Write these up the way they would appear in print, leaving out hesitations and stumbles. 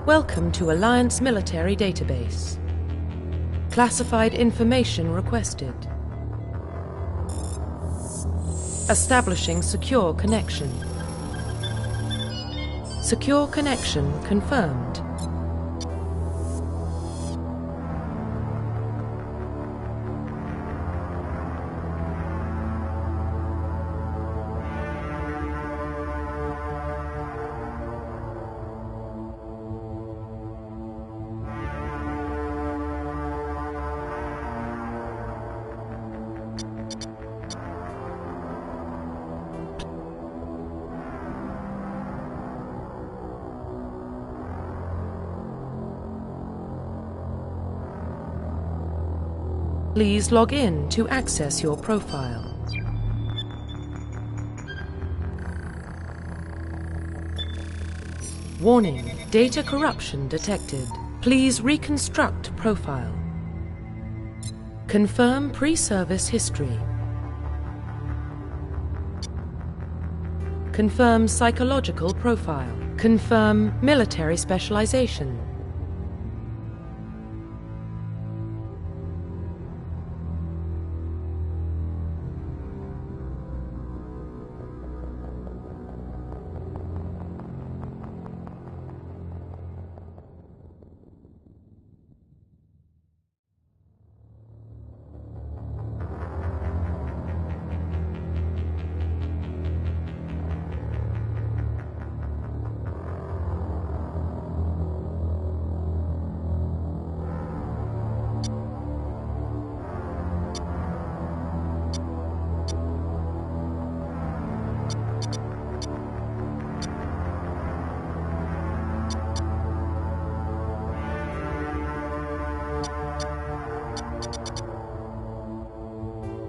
Welcome to Alliance Military Database. Classified information requested. Establishing secure connection. Secure connection confirmed. Please log in to access your profile. Warning, data corruption detected. Please reconstruct profile. Confirm pre-service history. Confirm psychological profile. Confirm military specialization.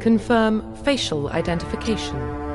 Confirm facial identification.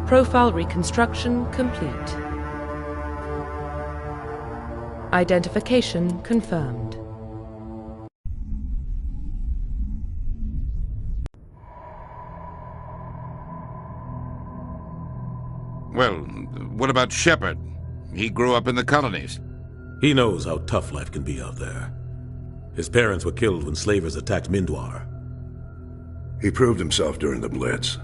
Profile reconstruction complete. Identification confirmed. Well, what about Shepard? He grew up in the colonies. He knows how tough life can be out there. His parents were killed when slavers attacked Mindwar. He proved himself during the Blitz.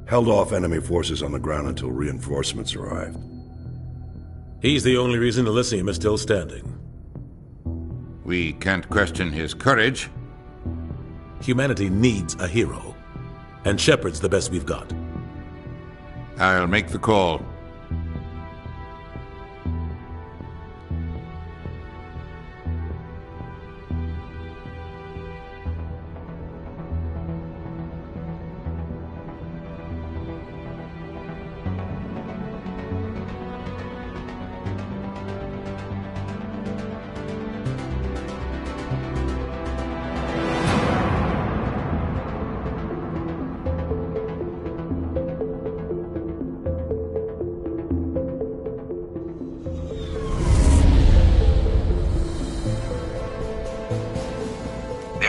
Held off enemy forces on the ground until reinforcements arrived. He's the only reason Elysium is still standing. We can't question his courage. Humanity needs a hero, and Shepard's the best we've got. I'll make the call.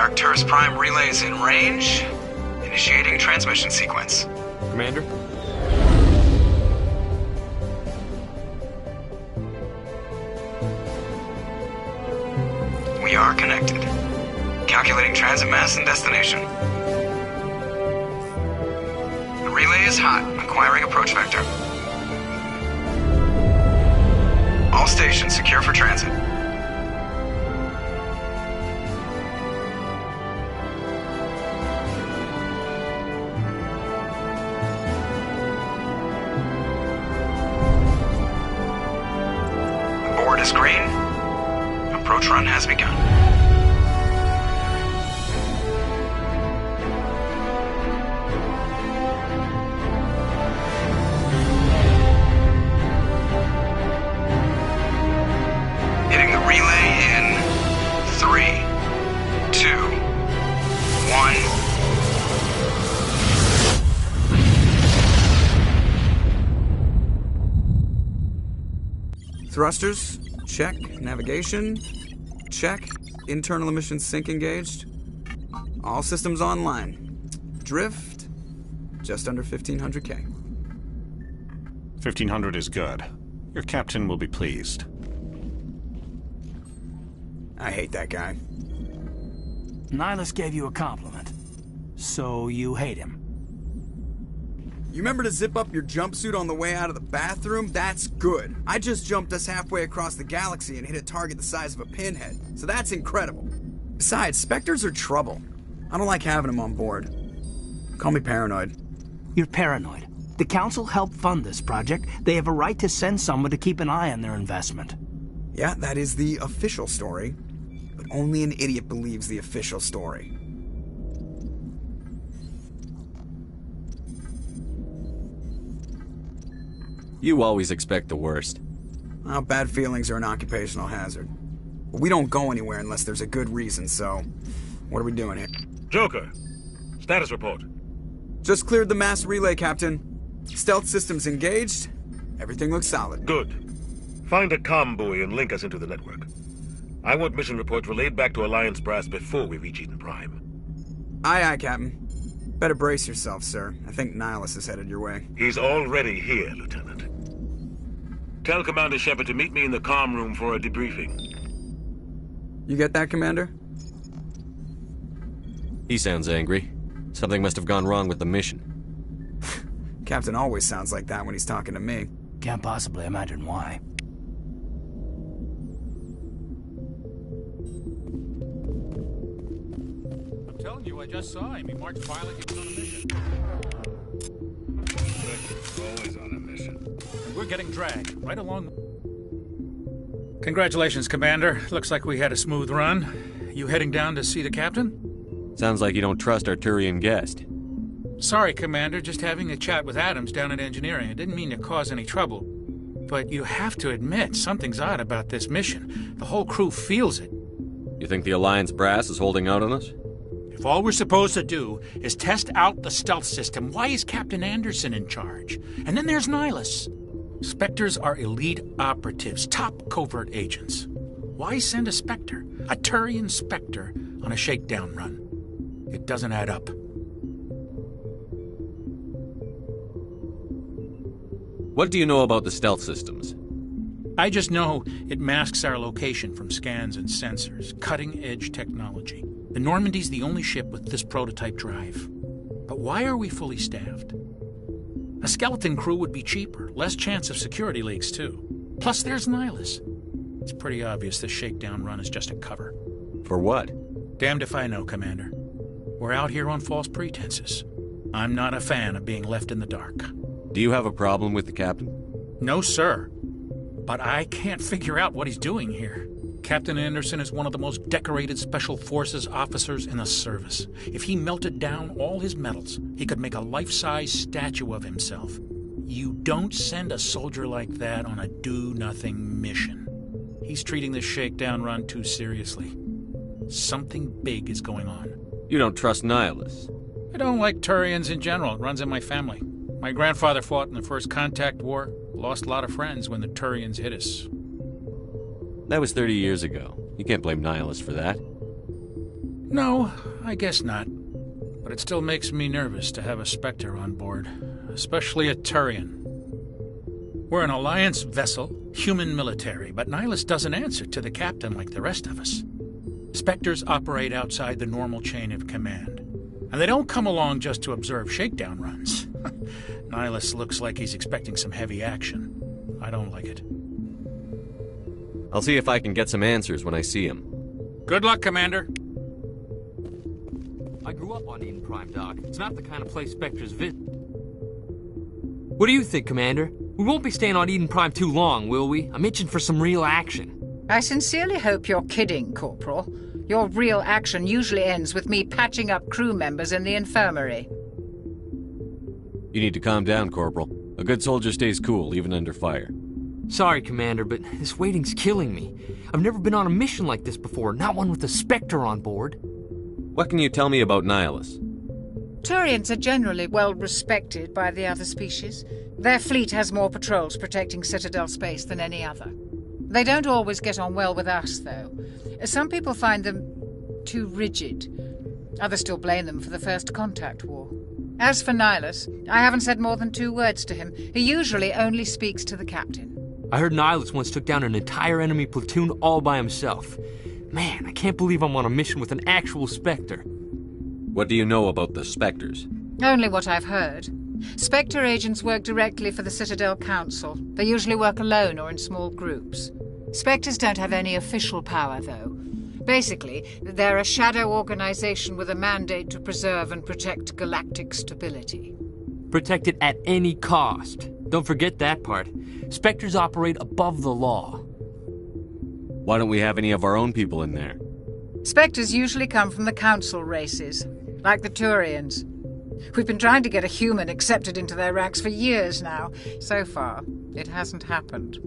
Arcturus Prime relays in range. Initiating transmission sequence. Commander? We are connected. Calculating transit mass and destination. The relay is hot, acquiring approach vector. All stations secure for transit. The board is green. Approach run has begun. Hitting the relay in 3, 2, 1. Thrusters, check. Navigation, check. Internal emissions sync engaged. All systems online. Drift, just under 1,500K. 1,500 is good. Your captain will be pleased. I hate that guy. Nihilus gave you a compliment. So you hate him. You remember to zip up your jumpsuit on the way out of the bathroom? That's good. I just jumped us halfway across the galaxy and hit a target the size of a pinhead, so that's incredible. Besides, Spectres are trouble. I don't like having them on board. Call me paranoid. You're paranoid. The Council helped fund this project. They have a right to send someone to keep an eye on their investment. Yeah, that is the official story. But only an idiot believes the official story. You always expect the worst. Well, bad feelings are an occupational hazard. But we don't go anywhere unless there's a good reason, so... what are we doing here? Joker, status report. Just cleared the mass relay, Captain. Stealth systems engaged. Everything looks solid. Good. Find a comm buoy and link us into the network. I want mission reports relayed back to Alliance Brass before we reach Eden Prime. Aye, aye, Captain. Better brace yourself, sir. I think Nihilus is headed your way. He's already here, Lieutenant. Tell Commander Shepard to meet me in the comm room for a debriefing. You get that, Commander? He sounds angry. Something must have gone wrong with the mission. Captain always sounds like that when he's talking to me. Can't possibly imagine why. I'm telling you, I just saw him. He marched violently on a mission. Always on a mission. And we're getting dragged right along. Congratulations, Commander. Looks like we had a smooth run. You heading down to see the captain? Sounds like you don't trust our Turian guest. Sorry, Commander. Just having a chat with Adams down at engineering. I didn't mean to cause any trouble. But you have to admit, something's odd about this mission. The whole crew feels it. You think the Alliance Brass is holding out on us? If all we're supposed to do is test out the stealth system, why is Captain Anderson in charge? And then there's Nihilus. Spectres are elite operatives, top covert agents. Why send a Spectre, a Turian Spectre, on a shakedown run? It doesn't add up. What do you know about the stealth systems? I just know it masks our location from scans and sensors. Cutting-edge technology. The Normandy's the only ship with this prototype drive. But why are we fully staffed? A skeleton crew would be cheaper, less chance of security leaks, too. Plus, there's Nihilus. It's pretty obvious this shakedown run is just a cover. For what? Damned if I know, Commander. We're out here on false pretenses. I'm not a fan of being left in the dark. Do you have a problem with the captain? No, sir. But I can't figure out what he's doing here. Captain Anderson is one of the most decorated Special Forces officers in the service. If he melted down all his medals, he could make a life-size statue of himself. You don't send a soldier like that on a do-nothing mission. He's treating this shakedown run too seriously. Something big is going on. You don't trust Nihilus? I don't like Turians in general. It runs in my family. My grandfather fought in the First Contact War. Lost a lot of friends when the Turians hit us. That was 30 years ago. You can't blame Nihilus for that. No, I guess not. But it still makes me nervous to have a Spectre on board, especially a Turian. We're an Alliance vessel, human military, but Nihilus doesn't answer to the captain like the rest of us. Spectres operate outside the normal chain of command, and they don't come along just to observe shakedown runs. Nihilus looks like he's expecting some heavy action. I don't like it. I'll see if I can get some answers when I see him. Good luck, Commander. I grew up on Eden Prime, Doc. It's not the kind of place Spectres visit. What do you think, Commander? We won't be staying on Eden Prime too long, will we? I'm itching for some real action. I sincerely hope you're kidding, Corporal. Your real action usually ends with me patching up crew members in the infirmary. You need to calm down, Corporal. A good soldier stays cool, even under fire. Sorry, Commander, but this waiting's killing me. I've never been on a mission like this before, not one with a Spectre on board. What can you tell me about Nihilus? Turians are generally well respected by the other species. Their fleet has more patrols protecting Citadel space than any other. They don't always get on well with us, though. Some people find them too rigid. Others still blame them for the First Contact War. As for Nihilus, I haven't said more than 2 words to him. He usually only speaks to the captain. I heard Nihilus once took down an entire enemy platoon all by himself. Man, I can't believe I'm on a mission with an actual Spectre. What do you know about the Spectres? Only what I've heard. Spectre agents work directly for the Citadel Council. They usually work alone or in small groups. Spectres don't have any official power, though. Basically, they're a shadow organization with a mandate to preserve and protect galactic stability. Protect it at any cost. Don't forget that part. Spectres operate above the law. Why don't we have any of our own people in there? Spectres usually come from the Council races, like the Turians. We've been trying to get a human accepted into their ranks for years now. So far, it hasn't happened.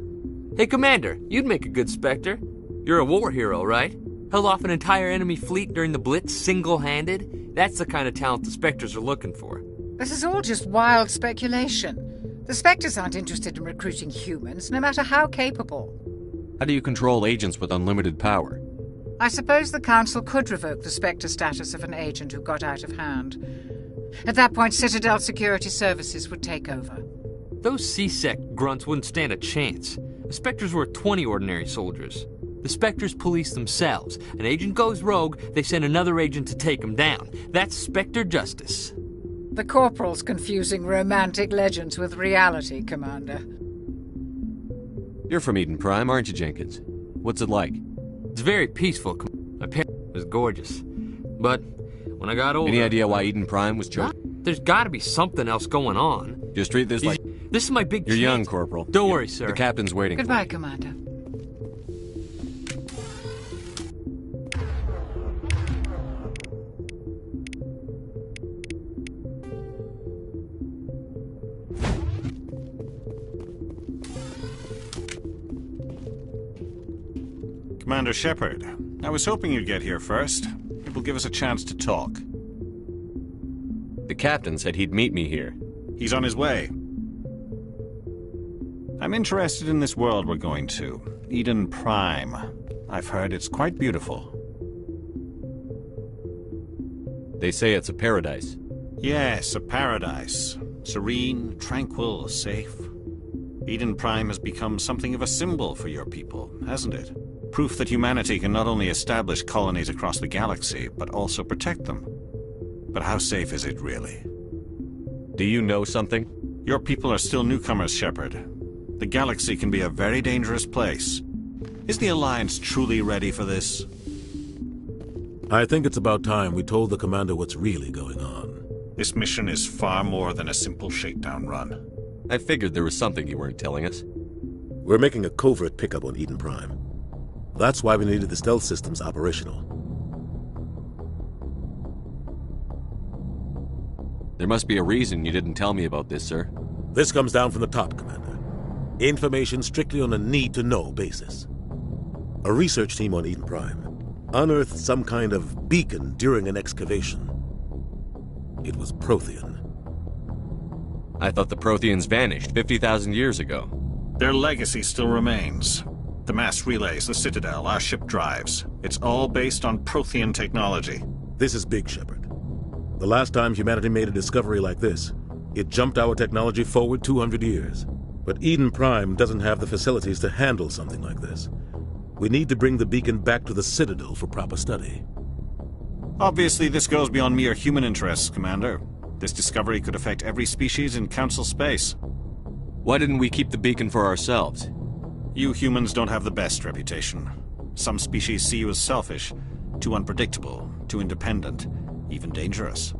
Hey, Commander, you'd make a good Spectre. You're a war hero, right? Held off an entire enemy fleet during the Blitz single-handed? That's the kind of talent the Spectres are looking for. This is all just wild speculation. The Spectres aren't interested in recruiting humans, no matter how capable. How do you control agents with unlimited power? I suppose the Council could revoke the Spectre status of an agent who got out of hand. At that point, Citadel Security Services would take over. Those C-Sec grunts wouldn't stand a chance. The Spectres were 20 ordinary soldiers. The Spectres police themselves. An agent goes rogue, they send another agent to take him down. That's Spectre justice. The Corporal's confusing romantic legends with reality, Commander. You're from Eden Prime, aren't you, Jenkins? What's it like? It's very peaceful. My parents was gorgeous. But when I got older... Any idea why Eden Prime was chosen? There's gotta be something else going on. Just treat this like... This is my big You're chance. young, Corporal. Don't worry, sir. The captain's waiting. Goodbye, Commander. Commander Shepard, I was hoping you'd get here first. It will give us a chance to talk. The captain said he'd meet me here. He's on his way. I'm interested in this world we're going to, Eden Prime. I've heard it's quite beautiful. They say it's a paradise. Yes, a paradise. Serene, tranquil, safe. Eden Prime has become something of a symbol for your people, hasn't it? Proof that humanity can not only establish colonies across the galaxy, but also protect them. But how safe is it, really? Do you know something? Your people are still newcomers, Shepard. The galaxy can be a very dangerous place. Is the Alliance truly ready for this? I think it's about time we told the Commander what's really going on. This mission is far more than a simple shakedown run. I figured there was something you weren't telling us. We're making a covert pickup on Eden Prime. That's why we needed the stealth systems operational. There must be a reason you didn't tell me about this, sir. This comes down from the top, Commander. Information strictly on a need-to-know basis. A research team on Eden Prime unearthed some kind of beacon during an excavation. It was Prothean. I thought the Protheans vanished 50,000 years ago. Their legacy still remains. The mass relays, the Citadel, our ship drives. It's all based on Prothean technology. This is big, Shepard. The last time humanity made a discovery like this, it jumped our technology forward 200 years. But Eden Prime doesn't have the facilities to handle something like this. We need to bring the beacon back to the Citadel for proper study. Obviously, this goes beyond mere human interests, Commander. This discovery could affect every species in Council space. Why didn't we keep the beacon for ourselves? You humans don't have the best reputation. Some species see you as selfish, too unpredictable, too independent, even dangerous.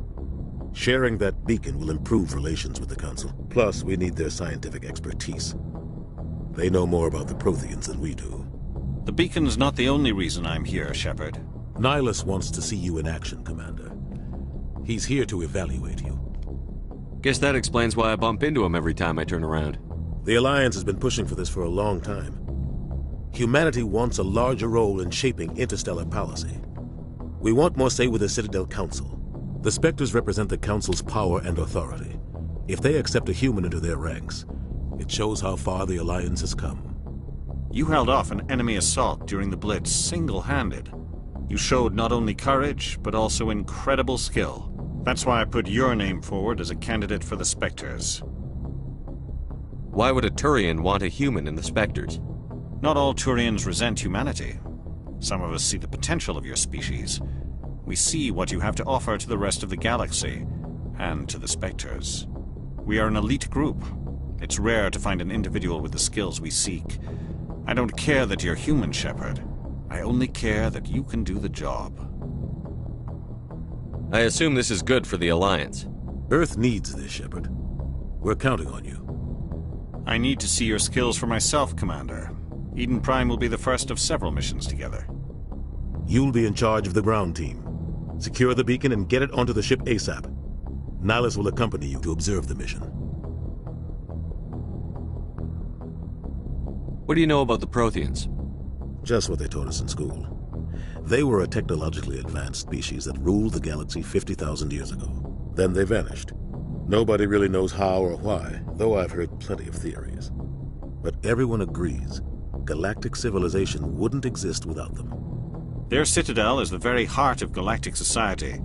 Sharing that beacon will improve relations with the Council. Plus, we need their scientific expertise. They know more about the Protheans than we do. The beacon's not the only reason I'm here, Shepard. Nihilus wants to see you in action, Commander. He's here to evaluate you. Guess that explains why I bump into him every time I turn around. The Alliance has been pushing for this for a long time. Humanity wants a larger role in shaping interstellar policy. We want more say with the Citadel Council. The Spectres represent the Council's power and authority. If they accept a human into their ranks, it shows how far the Alliance has come. You held off an enemy assault during the Blitz single-handed. You showed not only courage, but also incredible skill. That's why I put your name forward as a candidate for the Spectres. Why would a Turian want a human in the Spectres? Not all Turians resent humanity. Some of us see the potential of your species. We see what you have to offer to the rest of the galaxy, and to the Spectres. We are an elite group. It's rare to find an individual with the skills we seek. I don't care that you're human, Shepard. I only care that you can do the job. I assume this is good for the Alliance. Earth needs this, Shepard. We're counting on you. I need to see your skills for myself, Commander. Eden Prime will be the first of several missions together. You'll be in charge of the ground team. Secure the beacon and get it onto the ship ASAP. Nihilus will accompany you to observe the mission. What do you know about the Protheans? Just what they taught us in school. They were a technologically advanced species that ruled the galaxy 50,000 years ago. Then they vanished. Nobody really knows how or why, though I've heard plenty of theories. But everyone agrees, galactic civilization wouldn't exist without them. Their citadel is the very heart of galactic society,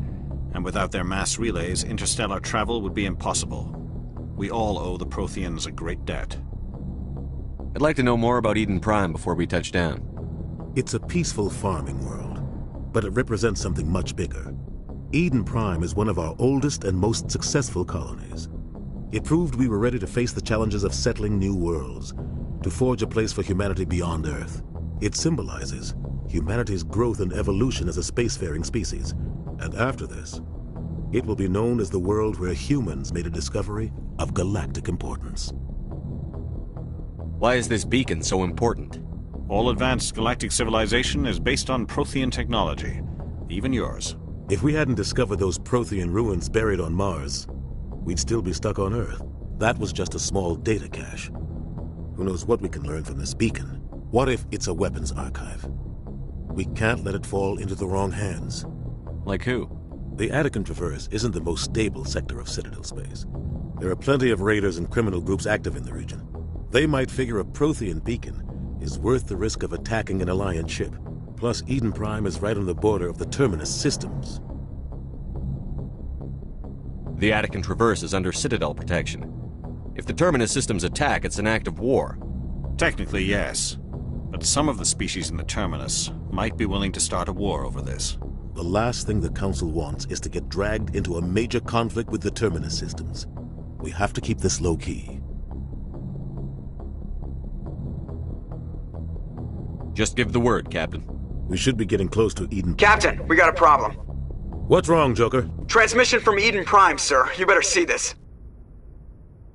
and without their mass relays, interstellar travel would be impossible. We all owe the Protheans a great debt. I'd like to know more about Eden Prime before we touch down. It's a peaceful farming world, but it represents something much bigger. Eden Prime is one of our oldest and most successful colonies. It proved we were ready to face the challenges of settling new worlds, to forge a place for humanity beyond Earth. It symbolizes humanity's growth and evolution as a spacefaring species. And after this, it will be known as the world where humans made a discovery of galactic importance. Why is this beacon so important? All advanced galactic civilization is based on Prothean technology, even yours. If we hadn't discovered those Prothean ruins buried on Mars, we'd still be stuck on Earth. That was just a small data cache. Who knows what we can learn from this beacon? What if it's a weapons archive? We can't let it fall into the wrong hands. Like who? The Attican Traverse isn't the most stable sector of Citadel space. There are plenty of raiders and criminal groups active in the region. They might figure a Prothean beacon is worth the risk of attacking an Alliance ship. Plus, Eden Prime is right on the border of the Terminus systems. The Attican Traverse is under Citadel protection. If the Terminus systems attack, it's an act of war. Technically, yes. But some of the species in the Terminus might be willing to start a war over this. The last thing the Council wants is to get dragged into a major conflict with the Terminus systems. We have to keep this low-key. Just give the word, Captain. We should be getting close to Eden. Captain, we got a problem. What's wrong, Joker? Transmission from Eden Prime, sir. You better see this.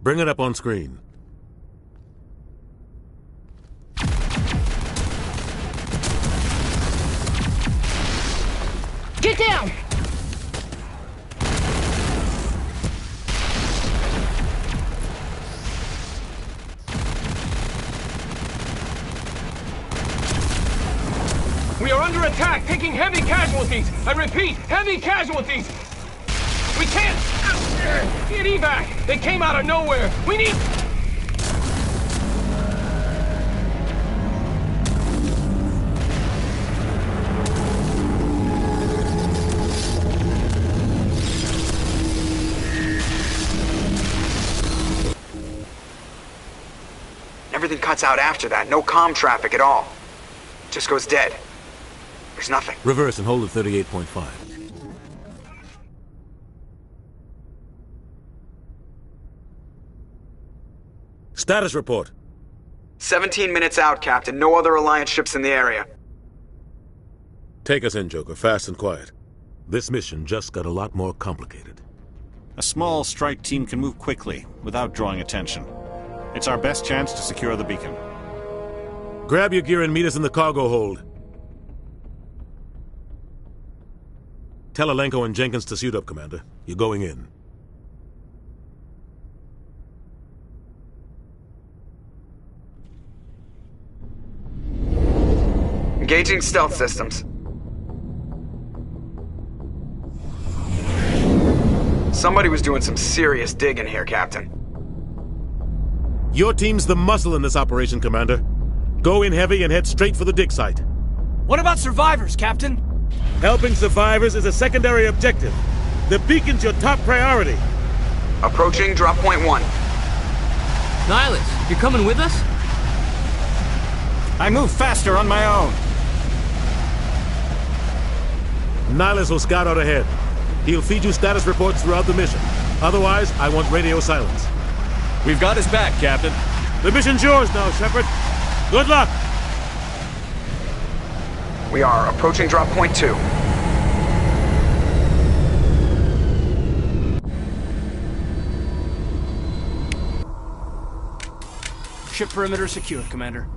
Bring it up on screen. Get down! We are under attack, taking heavy casualties. I repeat, heavy casualties. We can't get evac. They came out of nowhere. We need... everything cuts out after that. No comm traffic at all. Just goes dead. There's nothing. Reverse and hold at 38.5. Status report. 17 minutes out, Captain. No other Alliance ships in the area. Take us in, Joker, fast and quiet. This mission just got a lot more complicated. A small strike team can move quickly, without drawing attention. It's our best chance to secure the beacon. Grab your gear and meet us in the cargo hold. Tell Alenko and Jenkins to suit up, Commander. You're going in. Engaging stealth systems. Somebody was doing some serious digging here, Captain. Your team's the muscle in this operation, Commander. Go in heavy and head straight for the dig site. What about survivors, Captain? Helping survivors is a secondary objective. The beacon's your top priority. Approaching drop point 1. Nihilus, you coming with us? I move faster on my own. Nihilus will scout out ahead. He'll feed you status reports throughout the mission. Otherwise, I want radio silence. We've got his back, Captain. The mission's yours now, Shepard. Good luck! We are approaching drop point 2. Ship perimeter secure, Commander.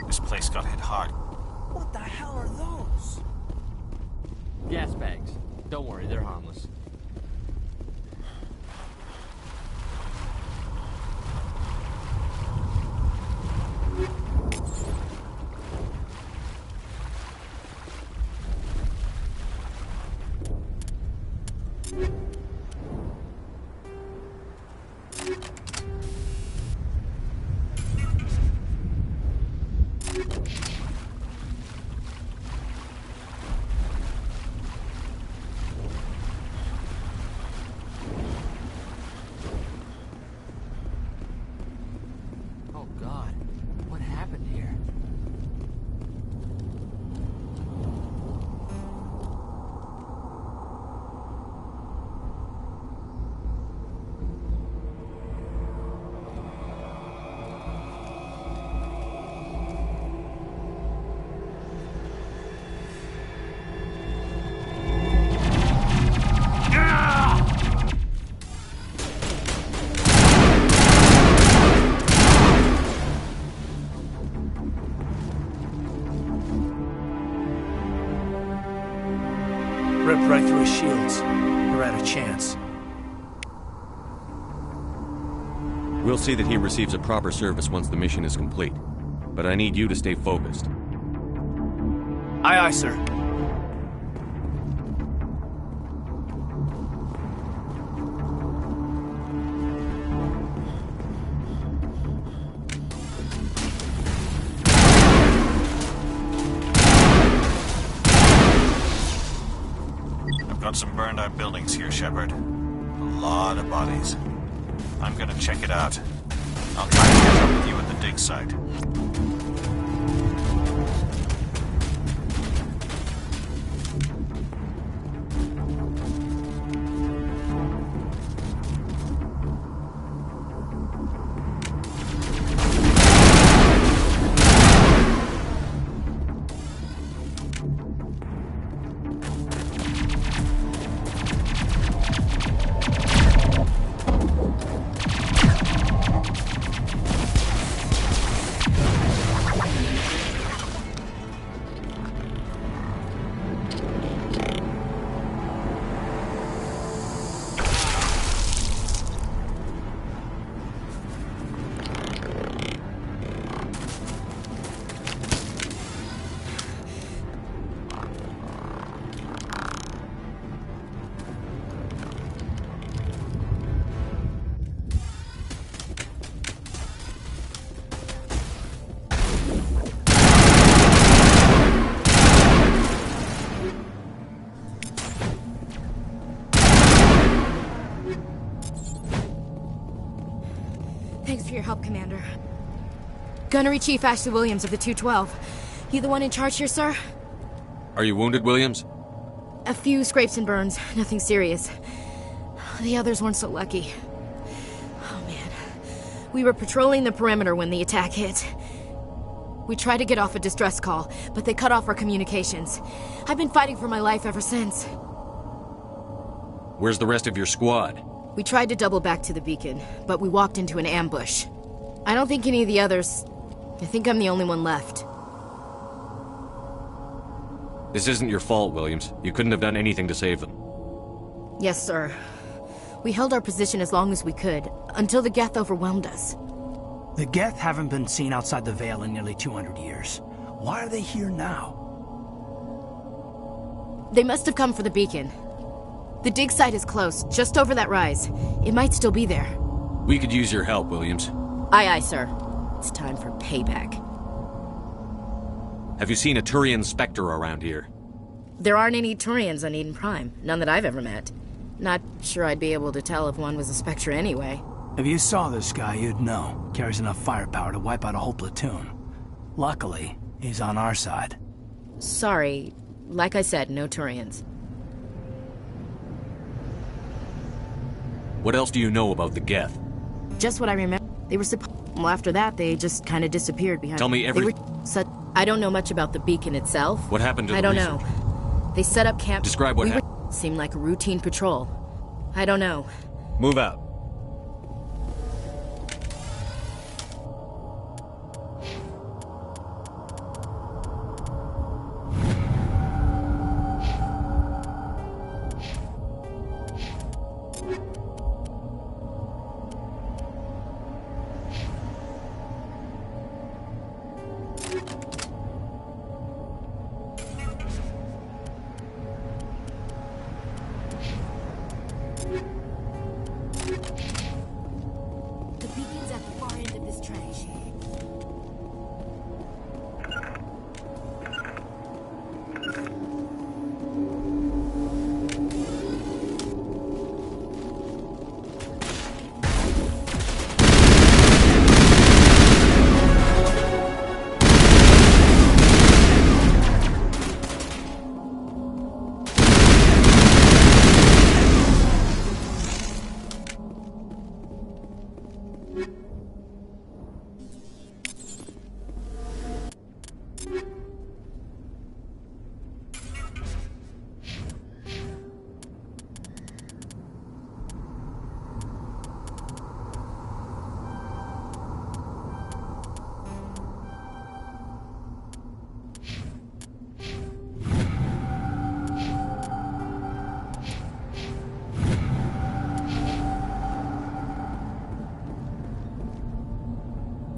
This place got hit hard. What the hell are those? Gas bags. Don't worry, they're harmless. Oh God, what happened here? Ripped right through his shields. We're out of chance. We'll see that he receives a proper service once the mission is complete. But I need you to stay focused. Aye, aye, sir. Got some burned out buildings here, Shepard. A lot of bodies. I'm gonna check it out. I'll try to catch up with you at the dig site. Thanks for your help, Commander. Gunnery Chief Ashley Williams of the 212. You the one in charge here, sir? Are you wounded, Williams? A few scrapes and burns, nothing serious. The others weren't so lucky. Oh man. We were patrolling the perimeter when the attack hit. We tried to get off a distress call, but they cut off our communications. I've been fighting for my life ever since. Where's the rest of your squad? We tried to double back to the beacon, but we walked into an ambush. I don't think any of the others... I think I'm the only one left. This isn't your fault, Williams. You couldn't have done anything to save them. Yes, sir. We held our position as long as we could, until the Geth overwhelmed us. The Geth haven't been seen outside the Veil in nearly 200 years. Why are they here now? They must have come for the beacon. The dig site is close, just over that rise. It might still be there. We could use your help, Williams. Aye, aye, sir. It's time for payback. Have you seen a Turian Spectre around here? There aren't any Turians on Eden Prime. None that I've ever met. Not sure I'd be able to tell if one was a Spectre anyway. If you saw this guy, you'd know. Carries enough firepower to wipe out a whole platoon. Luckily, he's on our side. Sorry. Like I said, no Turians. What else do you know about the Geth? Just what I remember. They were well, after that, they just kind of disappeared behind... Tell me everything. I don't know much about the beacon itself. What happened to the research? research? Know. They set up camp... Describe what happened. Seemed like a routine patrol. I don't know. Move out.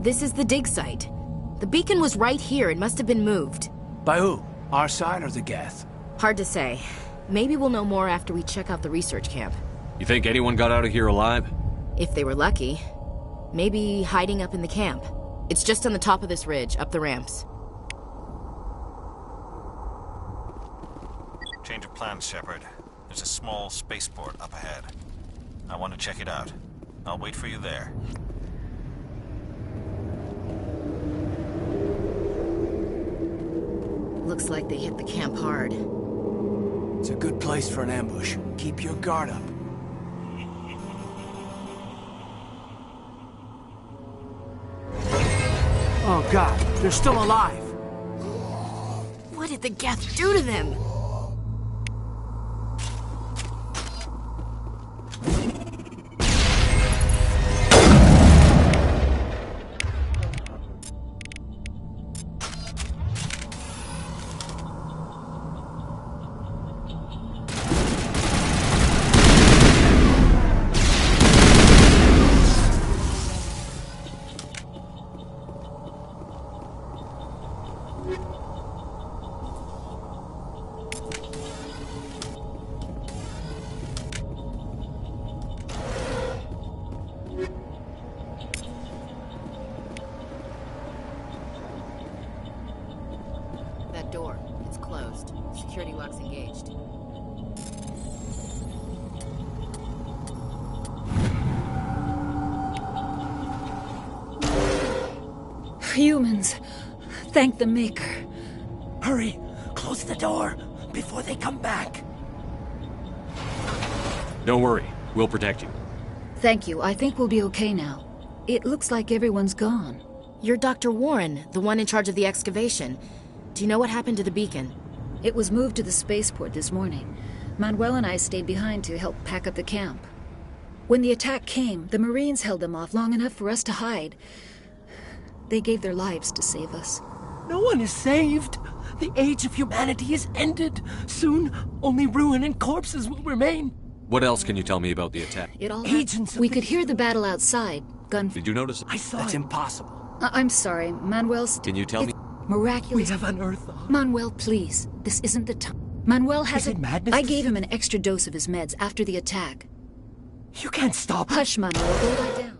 This is the dig site. The beacon was right here. It must have been moved. By who? Our side or the Geth? Hard to say. Maybe we'll know more after we check out the research camp. You think anyone got out of here alive? If they were lucky. Maybe hiding up in the camp. It's just on the top of this ridge, up the ramps. Change of plans, Shepard. There's a small spaceport up ahead. I want to check it out. I'll wait for you there. Looks like they hit the camp hard. It's a good place for an ambush. Keep your guard up. Oh god, they're still alive! What did the Geth do to them? Door. It's closed. Security lock's engaged. Humans. Thank the Maker. Hurry! Close the door before they come back. Don't worry. We'll protect you. Thank you. I think we'll be okay now. It looks like everyone's gone. You're Dr. Warren, the one in charge of the excavation. Do you know what happened to the beacon? It was moved to the spaceport this morning. Manuel and I stayed behind to help pack up the camp. When the attack came, the Marines held them off long enough for us to hide. They gave their lives to save us. No one is saved. The age of humanity is ended. Soon, only ruin and corpses will remain. What else can you tell me about the attack? It all Agents. We could hear the battle outside. Did you notice? I saw That's it. impossible. I'm sorry, Manuel's... Can you tell me? Miraculous. We have unearthed them. Manuel, please. This isn't the time. Manuel has Is it madness I to gave see- him an extra dose of his meds after the attack. You can't stop. Hush, Manuel. Go lie down.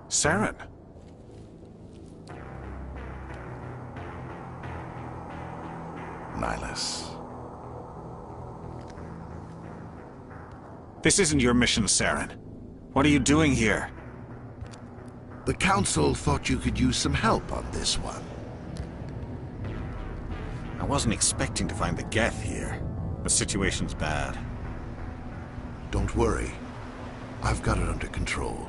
Saren. Nihilus. This isn't your mission, Saren. What are you doing here? The Council thought you could use some help on this one. I wasn't expecting to find the Geth here. The situation's bad. Don't worry. I've got it under control.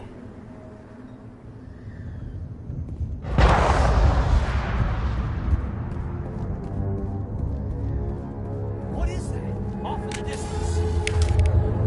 What is that? Off in the distance.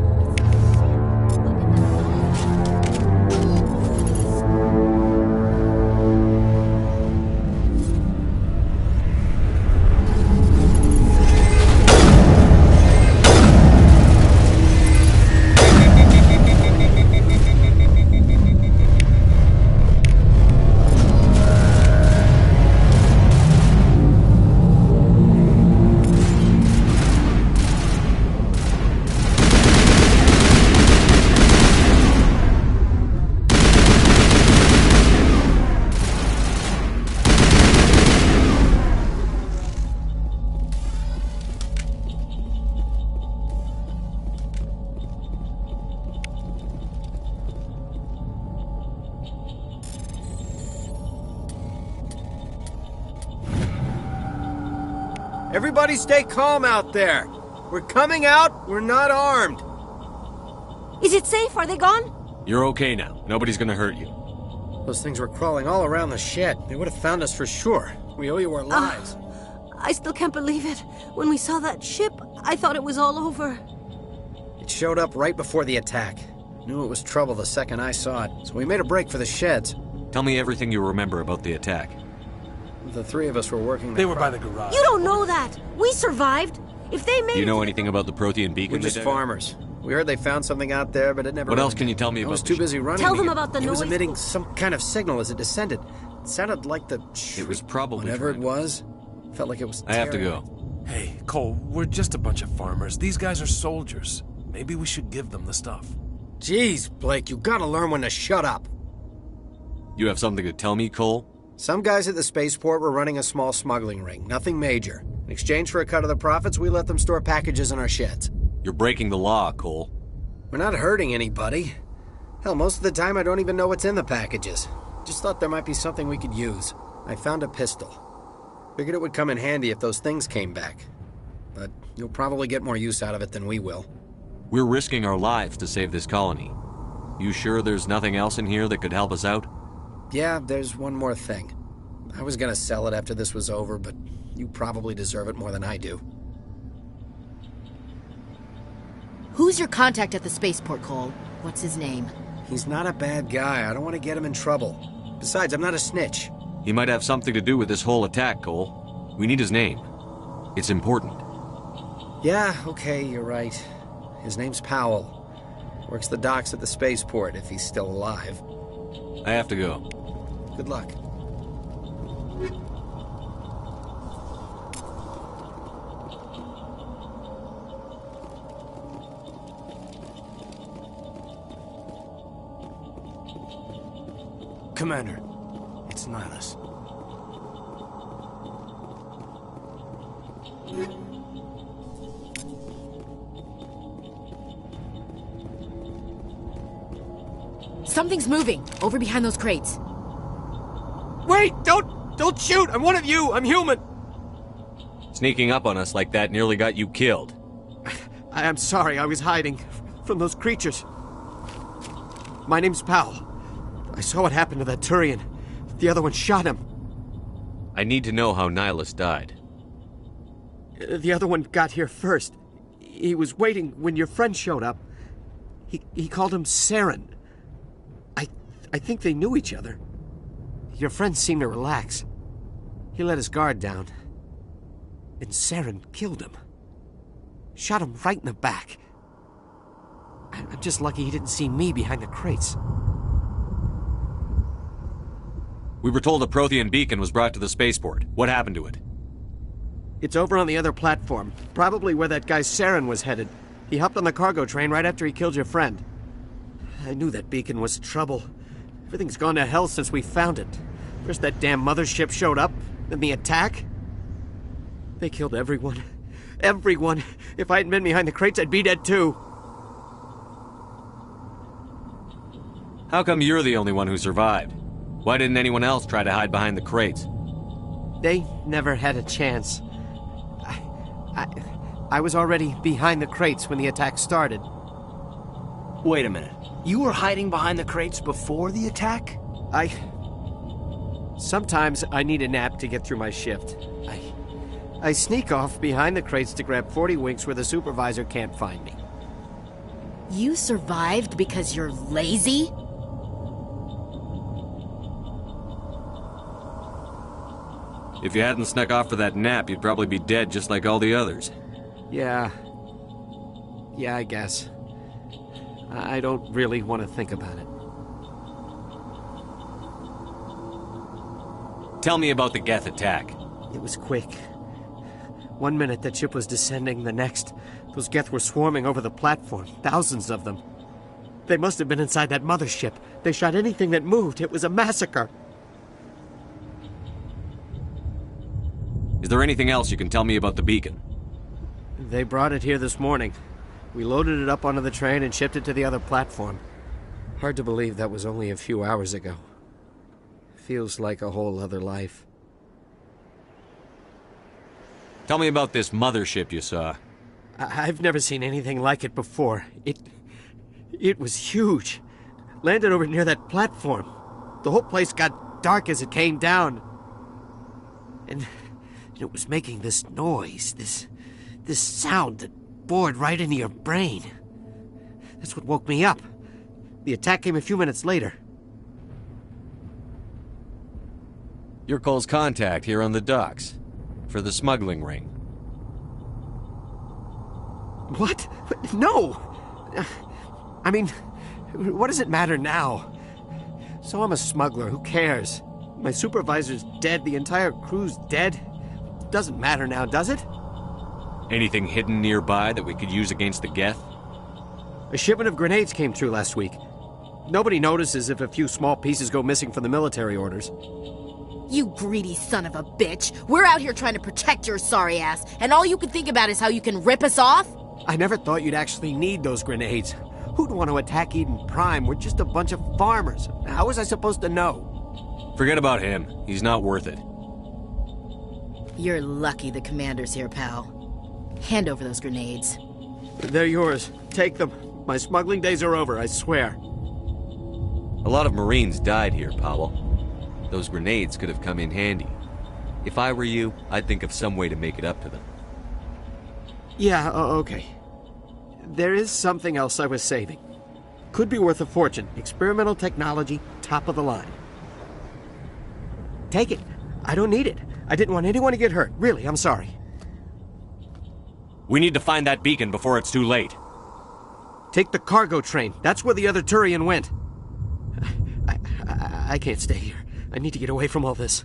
Everybody stay calm out there. We're coming out. We're not armed. Is it safe? Are they gone? You're okay now. Nobody's gonna hurt you. Those things were crawling all around the shed. They would have found us for sure. We owe you our lives. I still can't believe it. When we saw that ship, I thought it was all over. It showed up right before the attack. Knew it was trouble the second I saw it, so we made a break for the sheds. Tell me everything you remember about the attack. The three of us were working. They were by the garage. You don't know that. We survived. If they made Do you know anything about the Prothean beacon? We're just farmers. We heard they found something out there, but it never... What else can you tell me I about was the too ship? busy running. Tell to them get- about the It was noise. emitting some kind of signal as it descended. It sounded like the... It was probably Whatever it was. Felt like it was... I have to tearing. go. Hey, Cole, we're just a bunch of farmers. These guys are soldiers. Maybe we should give them the stuff. Jeez, Blake, you gotta learn when to shut up. You have something to tell me, Cole? Some guys at the spaceport were running a small smuggling ring. Nothing major. In exchange for a cut of the profits, we let them store packages in our sheds. You're breaking the law, Cole. We're not hurting anybody. Hell, most of the time I don't even know what's in the packages. Just thought there might be something we could use. I found a pistol. Figured it would come in handy if those things came back. But you'll probably get more use out of it than we will. We're risking our lives to save this colony. You sure there's nothing else in here that could help us out? Yeah, there's one more thing. I was gonna sell it after this was over, but you probably deserve it more than I do. Who's your contact at the spaceport, Cole? What's his name? He's not a bad guy. I don't want to get him in trouble. Besides, I'm not a snitch. He might have something to do with this whole attack, Cole. We need his name. It's important. Yeah, okay, you're right. His name's Powell. Works the docks at the spaceport, if he's still alive. I have to go. Good luck. Commander, it's Nihilus. Something's moving, over behind those crates. Wait! Don't shoot! I'm one of you! I'm human! Sneaking up on us like that nearly got you killed. I'm sorry, I was hiding from those creatures. My name's Powell. I saw what happened to that Turian. The other one shot him. I need to know how Nihilus died. The other one got here first. He was waiting when your friend showed up. He called him Saren. I think they knew each other. Your friend seemed to relax. He let his guard down. And Saren killed him. Shot him right in the back. I'm just lucky he didn't see me behind the crates. We were told a Prothean beacon was brought to the spaceport. What happened to it? It's over on the other platform. Probably where that guy Saren was headed. He hopped on the cargo train right after he killed your friend. I knew that beacon was trouble. Everything's gone to hell since we found it. First that damn mothership showed up, then the attack. They killed everyone. Everyone. If I hadn't been behind the crates, I'd be dead too. How come you're the only one who survived? Why didn't anyone else try to hide behind the crates? They never had a chance. I was already behind the crates when the attack started. Wait a minute. You were hiding behind the crates before the attack? Sometimes I need a nap to get through my shift. I sneak off behind the crates to grab 40 winks where the supervisor can't find me. You survived because you're lazy? If you hadn't snuck off for that nap, you'd probably be dead just like all the others. Yeah, I guess. I don't really want to think about it. Tell me about the Geth attack. It was quick. 1 minute that ship was descending, the next, those Geth were swarming over the platform, thousands of them. They must have been inside that mothership. They shot anything that moved. It was a massacre. Is there anything else you can tell me about the beacon? They brought it here this morning. We loaded it up onto the train and shipped it to the other platform. Hard to believe that was only a few hours ago. Feels like a whole other life. Tell me about this mothership you saw. I've never seen anything like it before. It was huge. Landed over near that platform. The whole place got dark as it came down. And it was making this noise, this sound that bored right into your brain. That's what woke me up. The attack came a few minutes later. You're Cole's contact here on the docks. For the smuggling ring. What? No! I mean, what does it matter now? So I'm a smuggler, who cares? My supervisor's dead, the entire crew's dead. Doesn't matter now, does it? Anything hidden nearby that we could use against the Geth? A shipment of grenades came through last week. Nobody notices if a few small pieces go missing from the military orders. You greedy son of a bitch. We're out here trying to protect your sorry ass, and all you can think about is how you can rip us off? I never thought you'd actually need those grenades. Who'd want to attack Eden Prime? We're just a bunch of farmers. How was I supposed to know? Forget about him. He's not worth it. You're lucky the commander's here, pal. Hand over those grenades. They're yours. Take them. My smuggling days are over, I swear. A lot of Marines died here, Powell. Those grenades could have come in handy. If I were you, I'd think of some way to make it up to them. Yeah, okay. There is something else I was saving. Could be worth a fortune. Experimental technology, top of the line. Take it. I don't need it. I didn't want anyone to get hurt. Really, I'm sorry. We need to find that beacon before it's too late. Take the cargo train. That's where the other Turian went. I can't stay here. I need to get away from all this.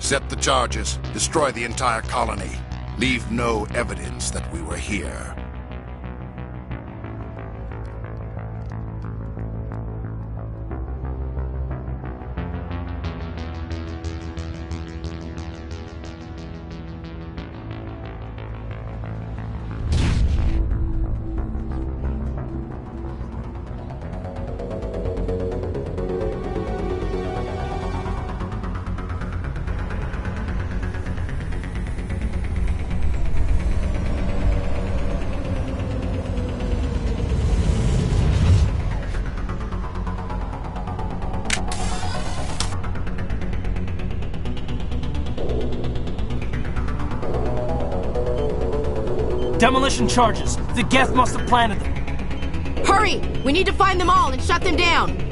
Set the charges. Destroy the entire colony. Leave no evidence that we were here. Demolition charges. The Geth must have planted them. Hurry! We need to find them all and shut them down!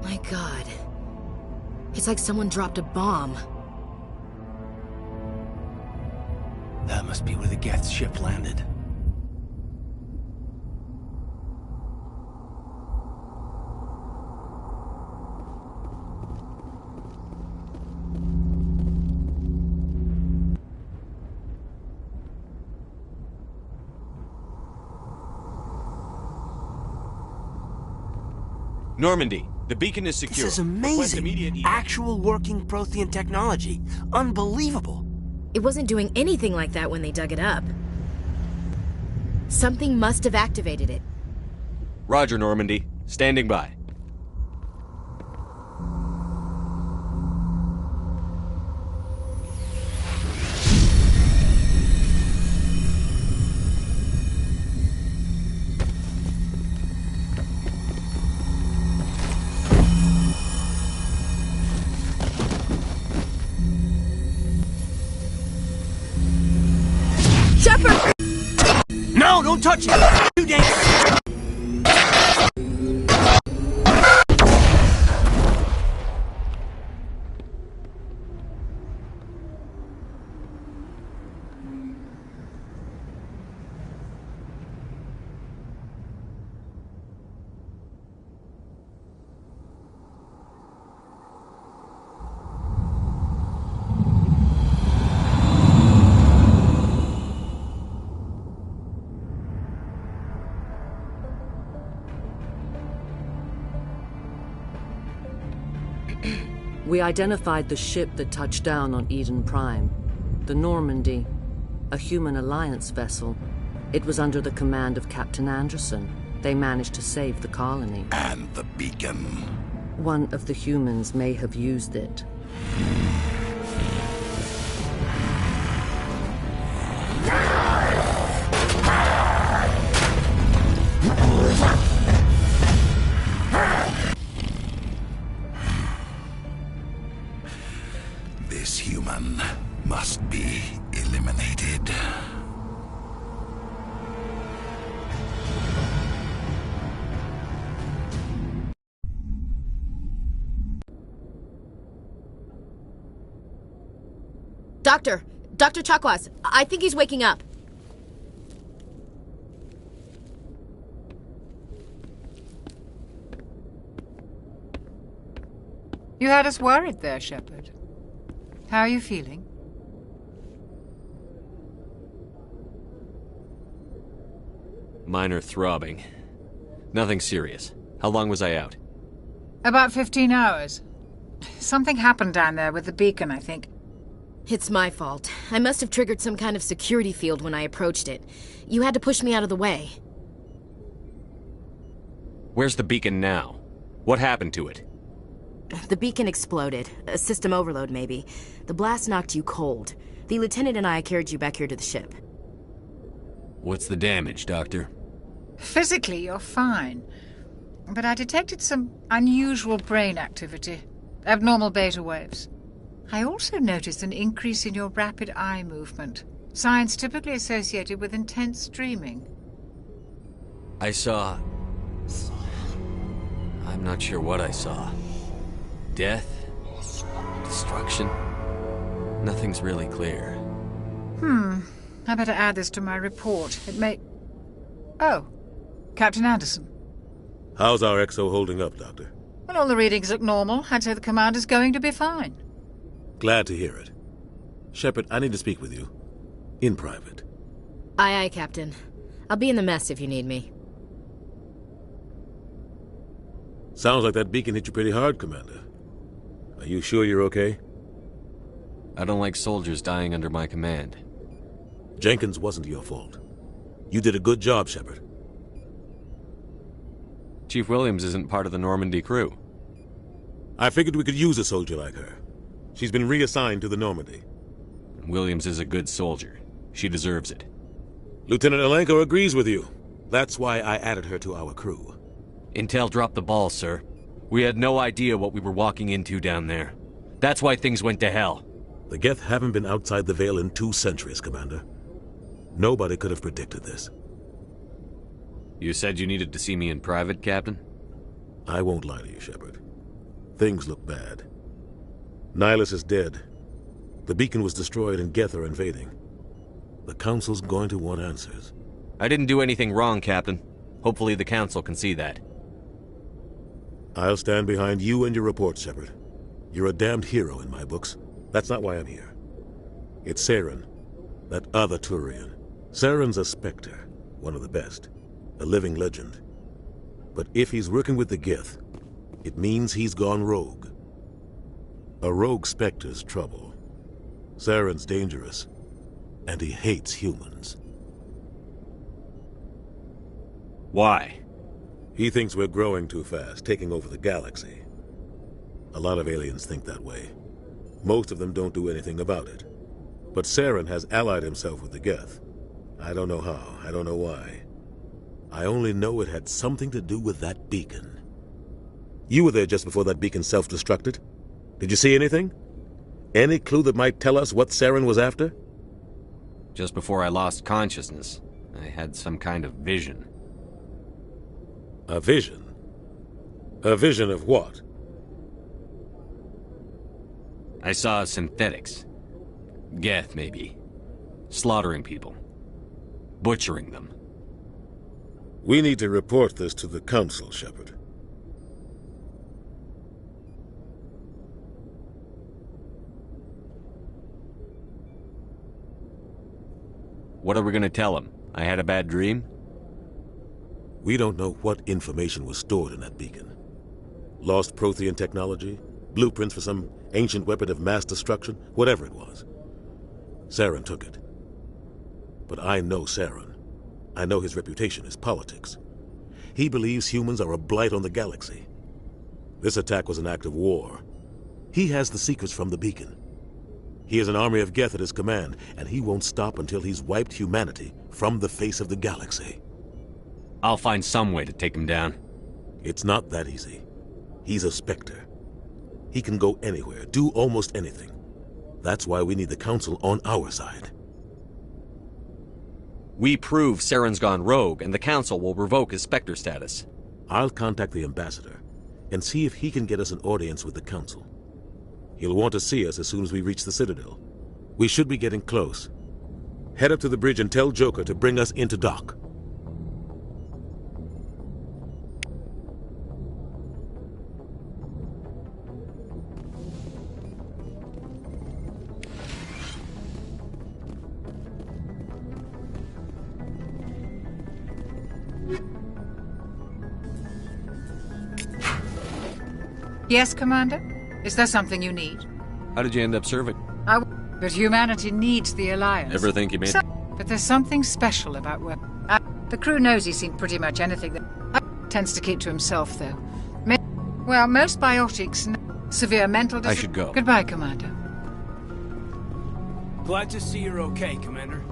My God. It's like someone dropped a bomb. That must be where the Geth ship landed. Normandy, the beacon is secure. This is amazing. Actual working Prothean technology. Unbelievable. It wasn't doing anything like that when they dug it up. Something must have activated it. Roger, Normandy. Standing by. Shepard! No, don't touch it! Too dangerous! We identified the ship that touched down on Eden Prime. The Normandy. A human alliance vessel. It was under the command of Captain Anderson. They managed to save the colony. And the beacon. One of the humans may have used it. This human must be eliminated. Dr. Chakwas, I think he's waking up. You had us worried there, Shepard. How are you feeling? Minor throbbing. Nothing serious. How long was I out? About 15 hours. Something happened down there with the beacon, I think. It's my fault. I must have triggered some kind of security field when I approached it. You had to push me out of the way. Where's the beacon now? What happened to it? The beacon exploded. A system overload, maybe. The blast knocked you cold. The lieutenant and I carried you back here to the ship. What's the damage, Doctor? Physically, you're fine. But I detected some unusual brain activity. Abnormal beta waves. I also noticed an increase in your rapid eye movement. Signs typically associated with intense dreaming. I saw... I'm not sure what I saw. Death? Destruction? Nothing's really clear. I better add this to my report. It may... Oh, Captain Anderson. How's our XO holding up, Doctor? Well, all the readings look normal. I'd say the commander's going to be fine. Glad to hear it. Shepard, I need to speak with you. In private. Aye, Captain. I'll be in the mess if you need me. Sounds like that beacon hit you pretty hard, Commander. Are you sure you're okay? I don't like soldiers dying under my command. Jenkins wasn't your fault. You did a good job, Shepard. Chief Williams isn't part of the Normandy crew. I figured we could use a soldier like her. She's been reassigned to the Normandy. Williams is a good soldier. She deserves it. Lieutenant Alenko agrees with you. That's why I added her to our crew. Intel dropped the ball, sir. We had no idea what we were walking into down there. That's why things went to hell. The Geth haven't been outside the Veil in 2 centuries, Commander. Nobody could have predicted this. You said you needed to see me in private, Captain? I won't lie to you, Shepard. Things look bad. Nihilus is dead. The beacon was destroyed and Geth are invading. The Council's going to want answers. I didn't do anything wrong, Captain. Hopefully the Council can see that. I'll stand behind you and your report, Shepard. You're a damned hero in my books. That's not why I'm here. It's Saren, that other Turian. Saren's a Spectre, one of the best. A living legend. But if he's working with the Geth, it means he's gone rogue. A rogue Spectre's trouble. Saren's dangerous, and he hates humans. Why? He thinks we're growing too fast, taking over the galaxy. A lot of aliens think that way. Most of them don't do anything about it. But Saren has allied himself with the Geth. I don't know how, I don't know why. I only know it had something to do with that beacon. You were there just before that beacon self-destructed. Did you see anything? Any clue that might tell us what Saren was after? Just before I lost consciousness, I had some kind of vision. A vision? A vision of what? I saw synthetics. Geth, maybe. Slaughtering people. Butchering them. We need to report this to the Council, Shepard. What are we gonna tell him? I had a bad dream? We don't know what information was stored in that beacon. Lost Prothean technology? Blueprints for some ancient weapon of mass destruction? Whatever it was. Saren took it. But I know Saren. I know his reputation is politics. He believes humans are a blight on the galaxy. This attack was an act of war. He has the secrets from the beacon. He has an army of Geth at his command, and he won't stop until he's wiped humanity from the face of the galaxy. I'll find some way to take him down. It's not that easy. He's a Spectre. He can go anywhere, do almost anything. That's why we need the Council on our side. We prove Saren's gone rogue, and the Council will revoke his Spectre status. I'll contact the Ambassador and see if he can get us an audience with the Council. He'll want to see us as soon as we reach the Citadel. We should be getting close. Head up to the bridge and tell Joker to bring us into dock. Yes, Commander? Is there something you need? How did you end up serving? But humanity needs the Alliance. Ever think you made... But there's something special about work. The crew knows he's seen pretty much anything that... tends to keep to himself, though. Well, most biotics... severe mental... I should go. Goodbye, Commander. Glad to see you're okay, Commander.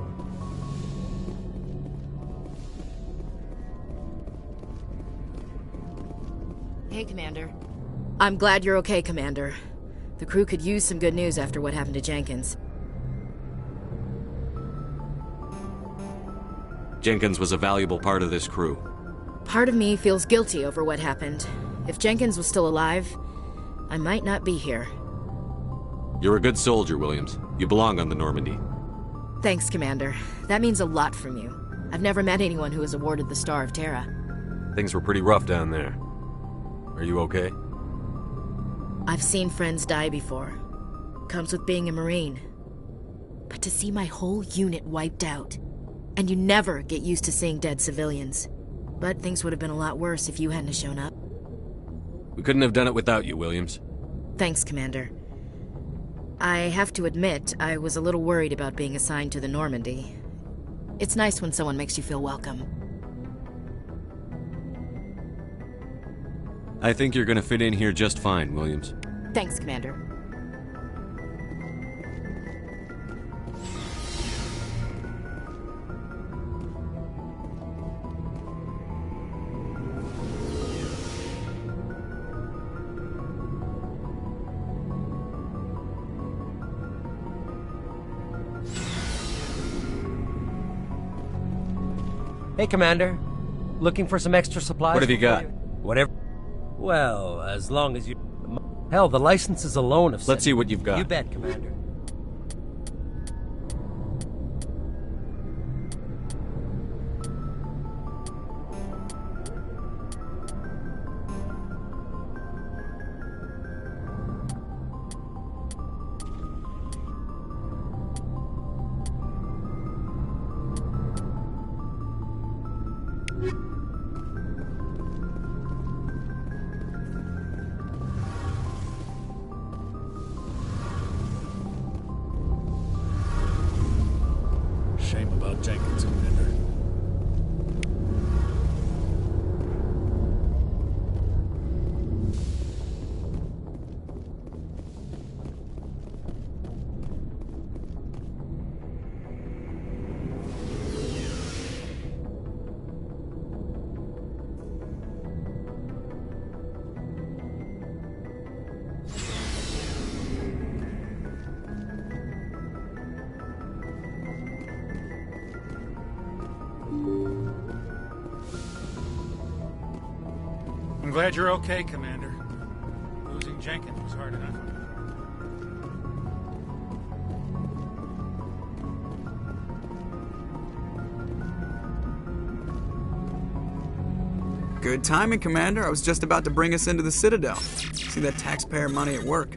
Hey, Commander. I'm glad you're okay, Commander. The crew could use some good news after what happened to Jenkins. Jenkins was a valuable part of this crew. Part of me feels guilty over what happened. If Jenkins was still alive, I might not be here. You're a good soldier, Williams. You belong on the Normandy. Thanks, Commander. That means a lot from you. I've never met anyone who was awarded the Star of Terra. Things were pretty rough down there. Are you okay? I've seen friends die before. Comes with being a Marine. But to see my whole unit wiped out. And you never get used to seeing dead civilians. But things would have been a lot worse if you hadn't shown up. We couldn't have done it without you, Williams. Thanks, Commander. I have to admit, I was a little worried about being assigned to the Normandy. It's nice when someone makes you feel welcome. I think you're gonna fit in here just fine, Williams. Thanks, Commander. Hey, Commander. Looking for some extra supplies? What have you got? Whatever. Well, as long as you... Hell, the licenses alone have... Let's see what you've got. You bet, Commander. Shame about Jenkins, Commander. I'm glad you're okay, Commander. Losing Jenkins was hard enough. Good timing, Commander. I was just about to bring us into the Citadel. See that taxpayer money at work.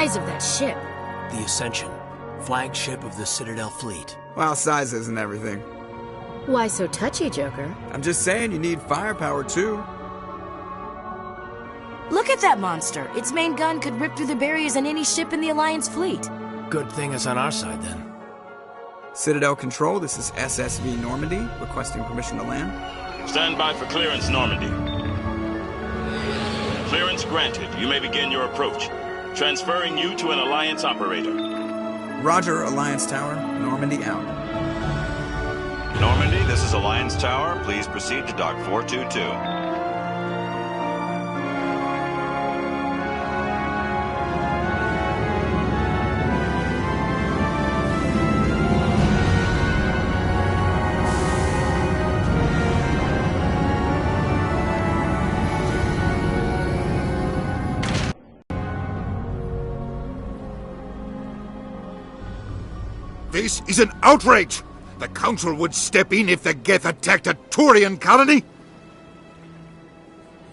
Of that ship. The Ascension, flagship of the Citadel fleet. Well, size isn't everything. Why so touchy, Joker? I'm just saying you need firepower, too. Look at that monster. Its main gun could rip through the barriers in any ship in the Alliance fleet. Good thing it's on our side, then. Citadel Control, this is SSV Normandy, requesting permission to land. Stand by for clearance, Normandy. Clearance granted. You may begin your approach. Transferring you to an Alliance operator. Roger, Alliance Tower. Normandy out. Normandy, this is Alliance Tower. Please proceed to Dock 422. This is an outrage! The Council would step in if the Geth attacked a Turian colony?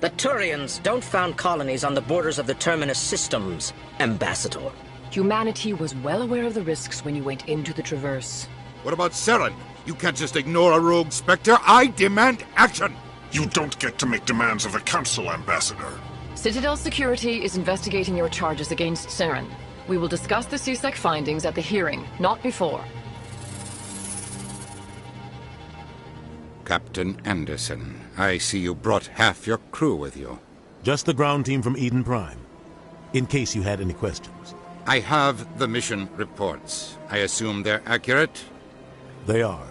The Turians don't found colonies on the borders of the Terminus systems, Ambassador. Humanity was well aware of the risks when you went into the Traverse. What about Saren? You can't just ignore a rogue Spectre. I demand action! You don't get to make demands of the Council, Ambassador. Citadel Security is investigating your charges against Saren. We will discuss the CSEC findings at the hearing, not before. Captain Anderson, I see you brought half your crew with you. Just the ground team from Eden Prime, in case you had any questions. I have the mission reports. I assume they're accurate? They are.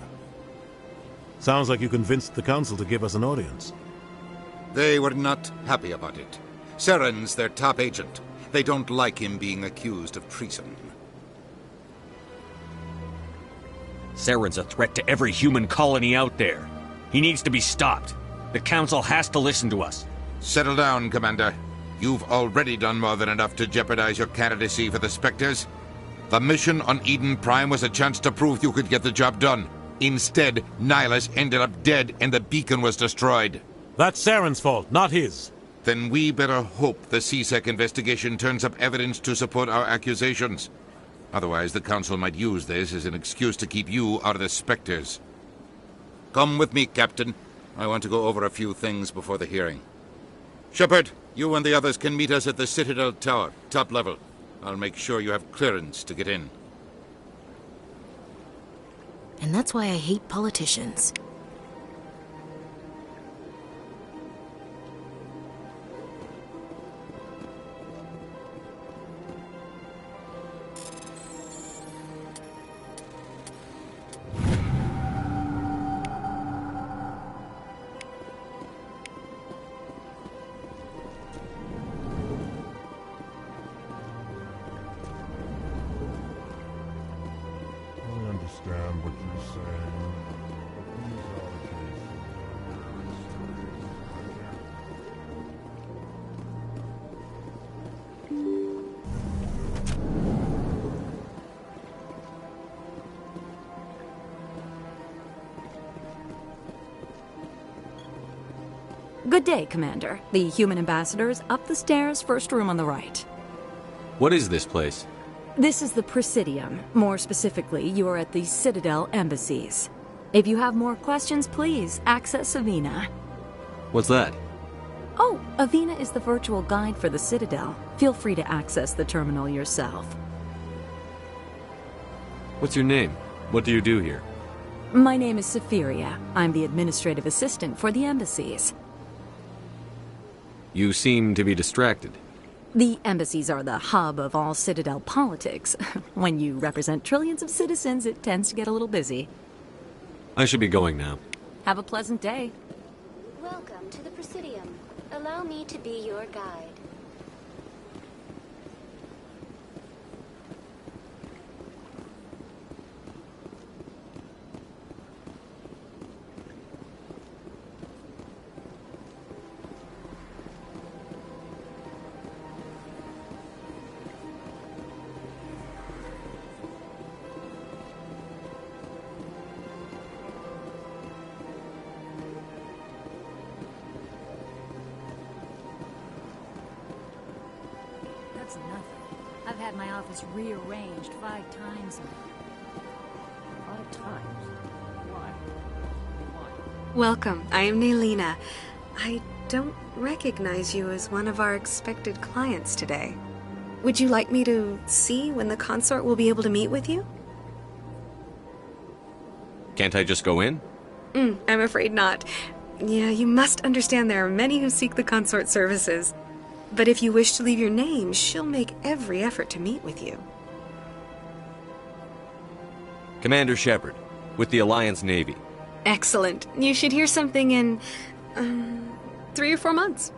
Sounds like you convinced the Council to give us an audience. They were not happy about it. Saren's their top agent. They don't like him being accused of treason. Saren's a threat to every human colony out there. He needs to be stopped. The Council has to listen to us. Settle down, Commander. You've already done more than enough to jeopardize your candidacy for the Spectres. The mission on Eden Prime was a chance to prove you could get the job done. Instead, Nihilus ended up dead and the beacon was destroyed. That's Saren's fault, not his. Then we better hope the CSEC investigation turns up evidence to support our accusations. Otherwise, the Council might use this as an excuse to keep you out of the Spectres. Come with me, Captain. I want to go over a few things before the hearing. Shepard, you and the others can meet us at the Citadel Tower, top level. I'll make sure you have clearance to get in. And that's why I hate politicians. What you're saying. Good day, Commander. The human ambassador is up the stairs, first room on the right. What is this place? This is the Presidium. More specifically, you are at the Citadel embassies. If you have more questions, please access Avina. What's that? Oh, Avina is the virtual guide for the Citadel. Feel free to access the terminal yourself. What's your name? What do you do here? My name is Safiria. I'm the administrative assistant for the embassies. You seem to be distracted. The embassies are the hub of all Citadel politics. When you represent trillions of citizens, it tends to get a little busy. I should be going now. Have a pleasant day. Welcome to the Presidium. Allow me to be your guide. That's nothing. I've had my office rearranged 5 times now. 5 times? Why? Welcome. I am Naylina. I don't recognize you as one of our expected clients today. Would you like me to see when the consort will be able to meet with you? Can't I just go in? I'm afraid not. Yeah, you must understand there are many who seek the consort services. But if you wish to leave your name, she'll make every effort to meet with you. Commander Shepard, with the Alliance Navy. Excellent. You should hear something in 3 or 4 months.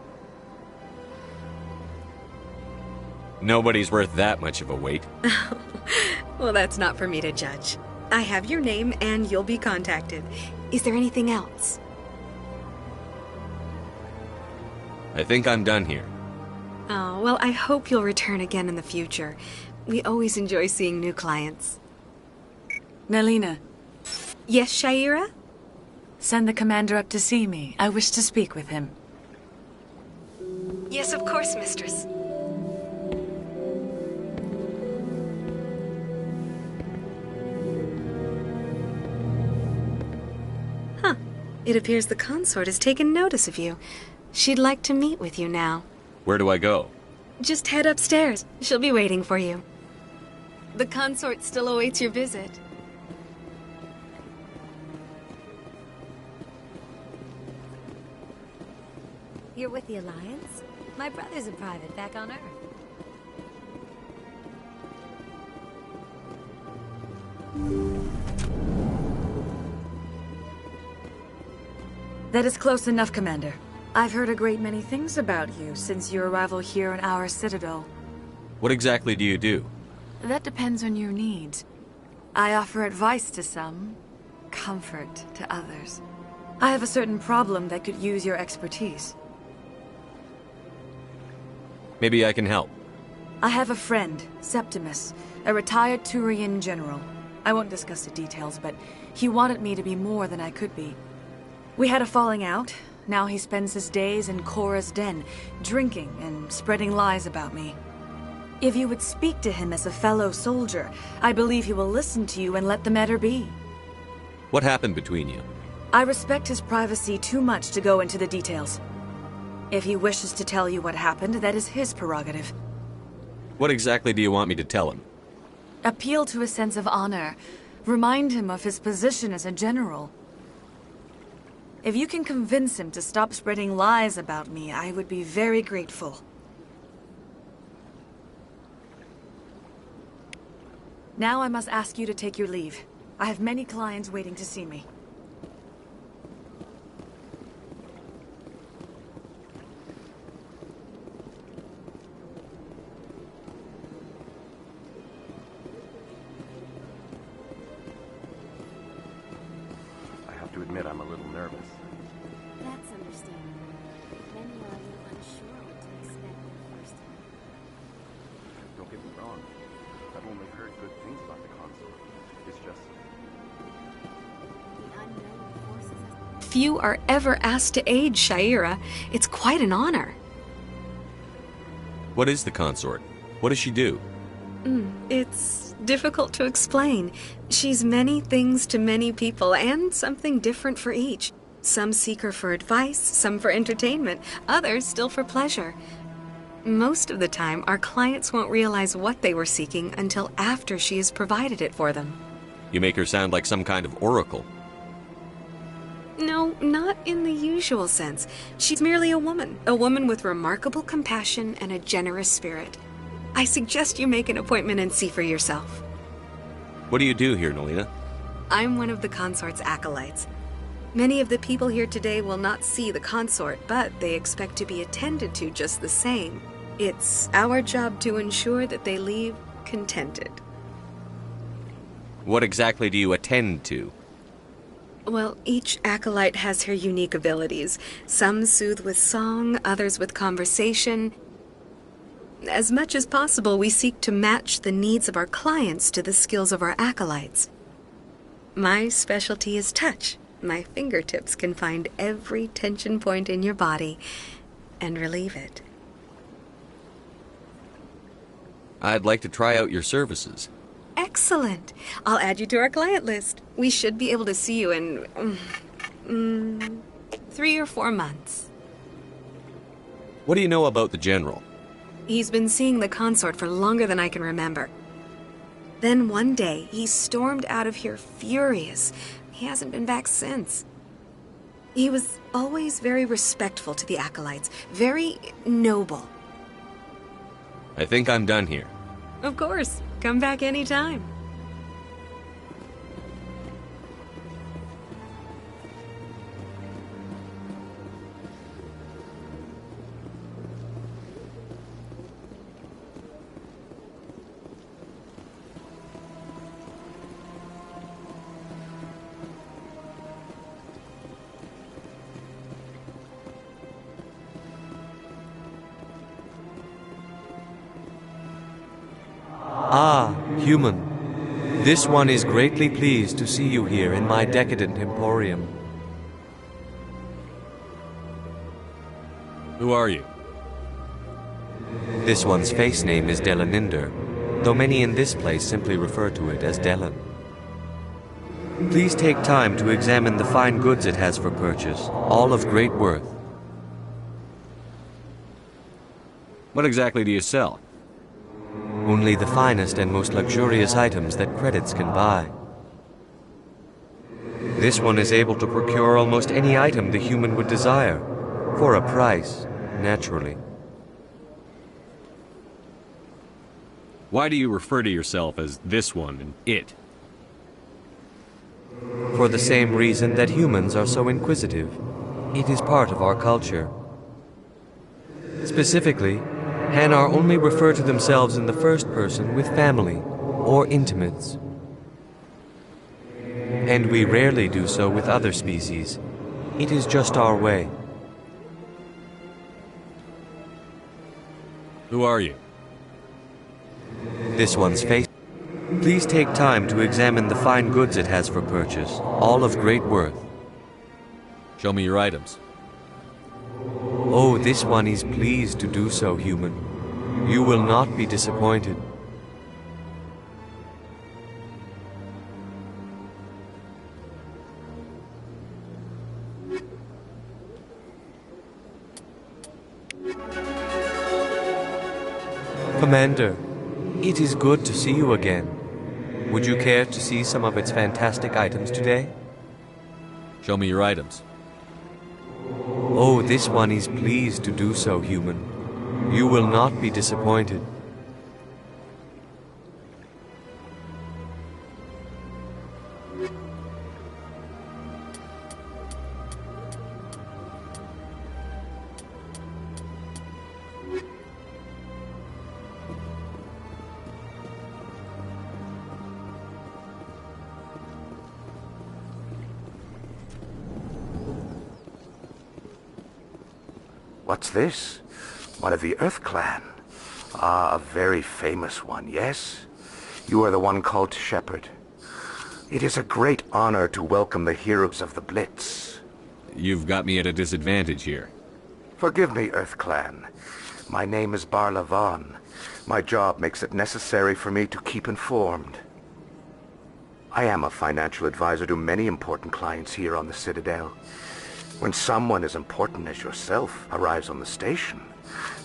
Nobody's worth that much of a wait. Well, that's not for me to judge. I have your name and you'll be contacted. Is there anything else? I think I'm done here. Oh, well, I hope you'll return again in the future. We always enjoy seeing new clients. Naylina. Yes, Sha'ira? Send the commander up to see me. I wish to speak with him. Yes, of course, mistress. Huh. It appears the consort has taken notice of you. She'd like to meet with you now. Where do I go? Just head upstairs. She'll be waiting for you. The consort still awaits your visit. You're with the Alliance? My brother's a private back on Earth. That is close enough, Commander. I've heard a great many things about you since your arrival here in our Citadel. What exactly do you do? That depends on your needs. I offer advice to some, comfort to others. I have a certain problem that could use your expertise. Maybe I can help. I have a friend, Septimus, a retired Turian general. I won't discuss the details, but he wanted me to be more than I could be. We had a falling out. Now he spends his days in Korra's den, drinking and spreading lies about me. If you would speak to him as a fellow soldier, I believe he will listen to you and let the matter be. What happened between you? I respect his privacy too much to go into the details. If he wishes to tell you what happened, that is his prerogative. What exactly do you want me to tell him? Appeal to his sense of honor. Remind him of his position as a general. If you can convince him to stop spreading lies about me, I would be very grateful. Now I must ask you to take your leave. I have many clients waiting to see me. I have to admit I'm a little nervous. That's understandable. Many are a little unsure what to expect the first time. Don't get me wrong. I've only heard good things about the consort. It's just... The unknown forces... Few are ever asked to aid Sha'ira. It's quite an honor. What is the consort? What does she do? It's difficult to explain. She's many things to many people, and something different for each. Some seek her for advice, some for entertainment, others still for pleasure. Most of the time, our clients won't realize what they were seeking until after she has provided it for them. You make her sound like some kind of oracle. not in the usual sense. She's merely a woman with remarkable compassion and a generous spirit. I suggest you make an appointment and see for yourself. What do you do here, Nelina? I'm one of the consort's acolytes. Many of the people here today will not see the consort, but they expect to be attended to just the same. It's our job to ensure that they leave contented. What exactly do you attend to? Well, each acolyte has her unique abilities. Some soothe with song, others with conversation. As much as possible, we seek to match the needs of our clients to the skills of our acolytes. My specialty is touch. My fingertips can find every tension point in your body and relieve it. I'd like to try out your services. Excellent. I'll add you to our client list. We should be able to see you in 3 or 4 months. What do you know about the General? He's been seeing the consort for longer than I can remember. Then one day, he stormed out of here furious. He hasn't been back since. He was always very respectful to the acolytes, very noble. I think I'm done here. Of course. Come back anytime. Ah, human. This one is greatly pleased to see you here in my decadent emporium. Who are you? This one's face name is Delaninder, though many in this place simply refer to it as Delan. Please take time to examine the fine goods it has for purchase, all of great worth. What exactly do you sell? Only the finest and most luxurious items that credits can buy. This one is able to procure almost any item the human would desire, for a price, naturally. Why do you refer to yourself as this one and it? For the same reason that humans are so inquisitive. It is part of our culture. Specifically, Hanar only refer to themselves in the first person with family or intimates. And we rarely do so with other species. It is just our way. Who are you? This one's face. Please take time to examine the fine goods it has for purchase, all of great worth. Show me your items. Oh, this one is pleased to do so, human. You will not be disappointed. Commander, it is good to see you again. Would you care to see some of its fantastic items today? Show me your items. Oh, this one is pleased to do so, human. You will not be disappointed. What's this? One of the Earth Clan. Ah, a very famous one, yes? You are the one called Shepard. It is a great honor to welcome the heroes of the Blitz. You've got me at a disadvantage here. Forgive me, Earth Clan. My name is Barla Vaughn. My job makes it necessary for me to keep informed. I am a financial advisor to many important clients here on the Citadel. When someone as important as yourself arrives on the station,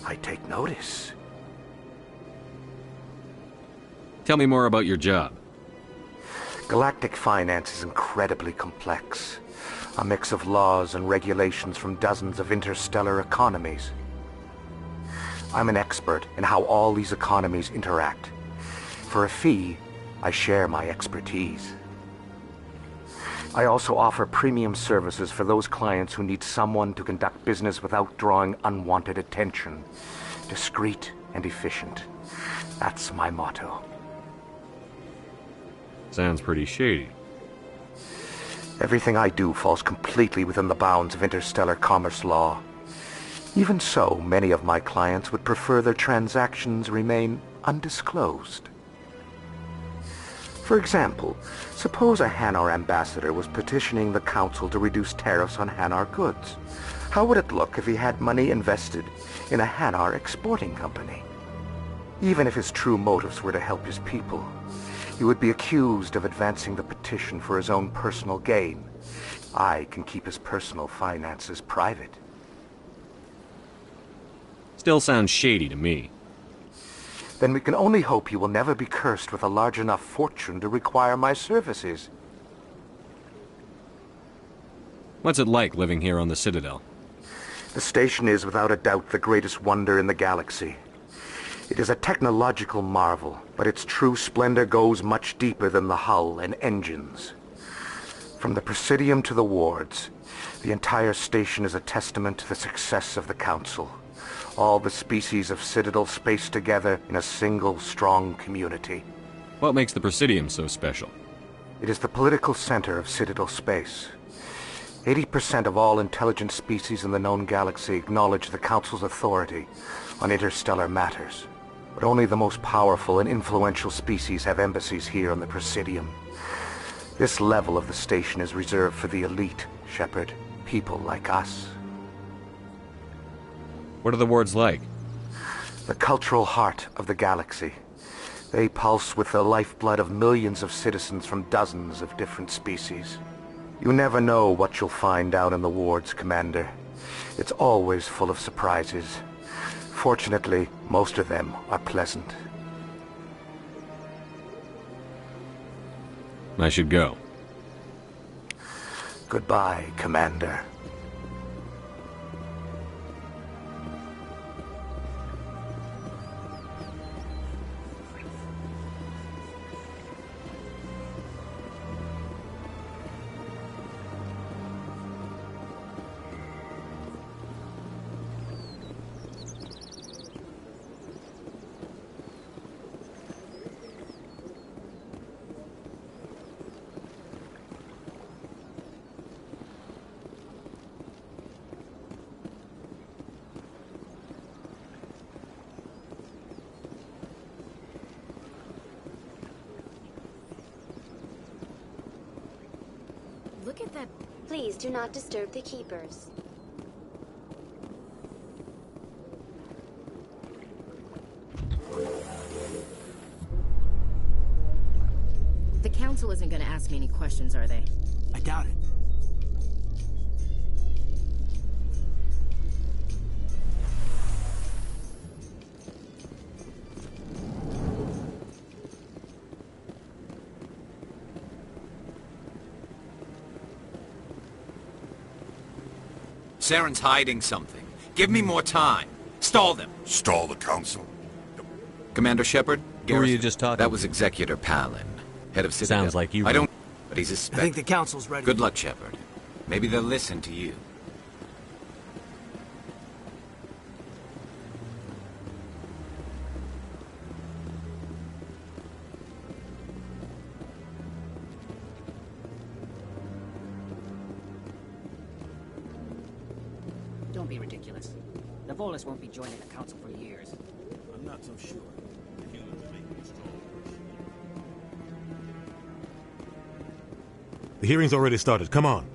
I take notice. Tell me more about your job. Galactic finance is incredibly complex. A mix of laws and regulations from dozens of interstellar economies. I'm an expert in how all these economies interact. For a fee, I share my expertise. I also offer premium services for those clients who need someone to conduct business without drawing unwanted attention. Discreet and efficient. That's my motto. Sounds pretty shady. Everything I do falls completely within the bounds of interstellar commerce law. Even so, many of my clients would prefer their transactions remain undisclosed. For example, suppose a Hanar ambassador was petitioning the Council to reduce tariffs on Hanar goods. How would it look if he had money invested in a Hanar exporting company? Even if his true motives were to help his people, he would be accused of advancing the petition for his own personal gain. I can keep his personal finances private. Still sounds shady to me. Then we can only hope you will never be cursed with a large enough fortune to require my services. What's it like living here on the Citadel? The station is without a doubt the greatest wonder in the galaxy. It is a technological marvel, but its true splendor goes much deeper than the hull and engines. From the Presidium to the wards, the entire station is a testament to the success of the Council. All the species of Citadel spaced together in a single strong community. What makes the Presidium so special? It is the political center of Citadel space. 80% of all intelligent species in the known galaxy acknowledge the Council's authority on interstellar matters. But only the most powerful and influential species have embassies here on the Presidium. This level of the station is reserved for the elite, Shepard. People like us. What are the wards like? The cultural heart of the galaxy. They pulse with the lifeblood of millions of citizens from dozens of different species. You never know what you'll find out in the wards, Commander. It's always full of surprises. Fortunately, most of them are pleasant. I should go. Goodbye, Commander. Look at that. Please do not disturb the keepers. The Council isn't going to ask me any questions, are they? I doubt it. Saren's hiding something. Give me more time. Stall them. Stall the Council? Commander Shepard? Who were you just talking That was Executor Palin, head of Citadel. Sounds like you. I don't... But he's a spec. I think the Council's ready. Good luck, Shepard. Maybe they'll listen to you. Don't be ridiculous. The Volus won't be joining the Council for years. I'm not so sure. The humans make these calls. The hearing's already started. Come on.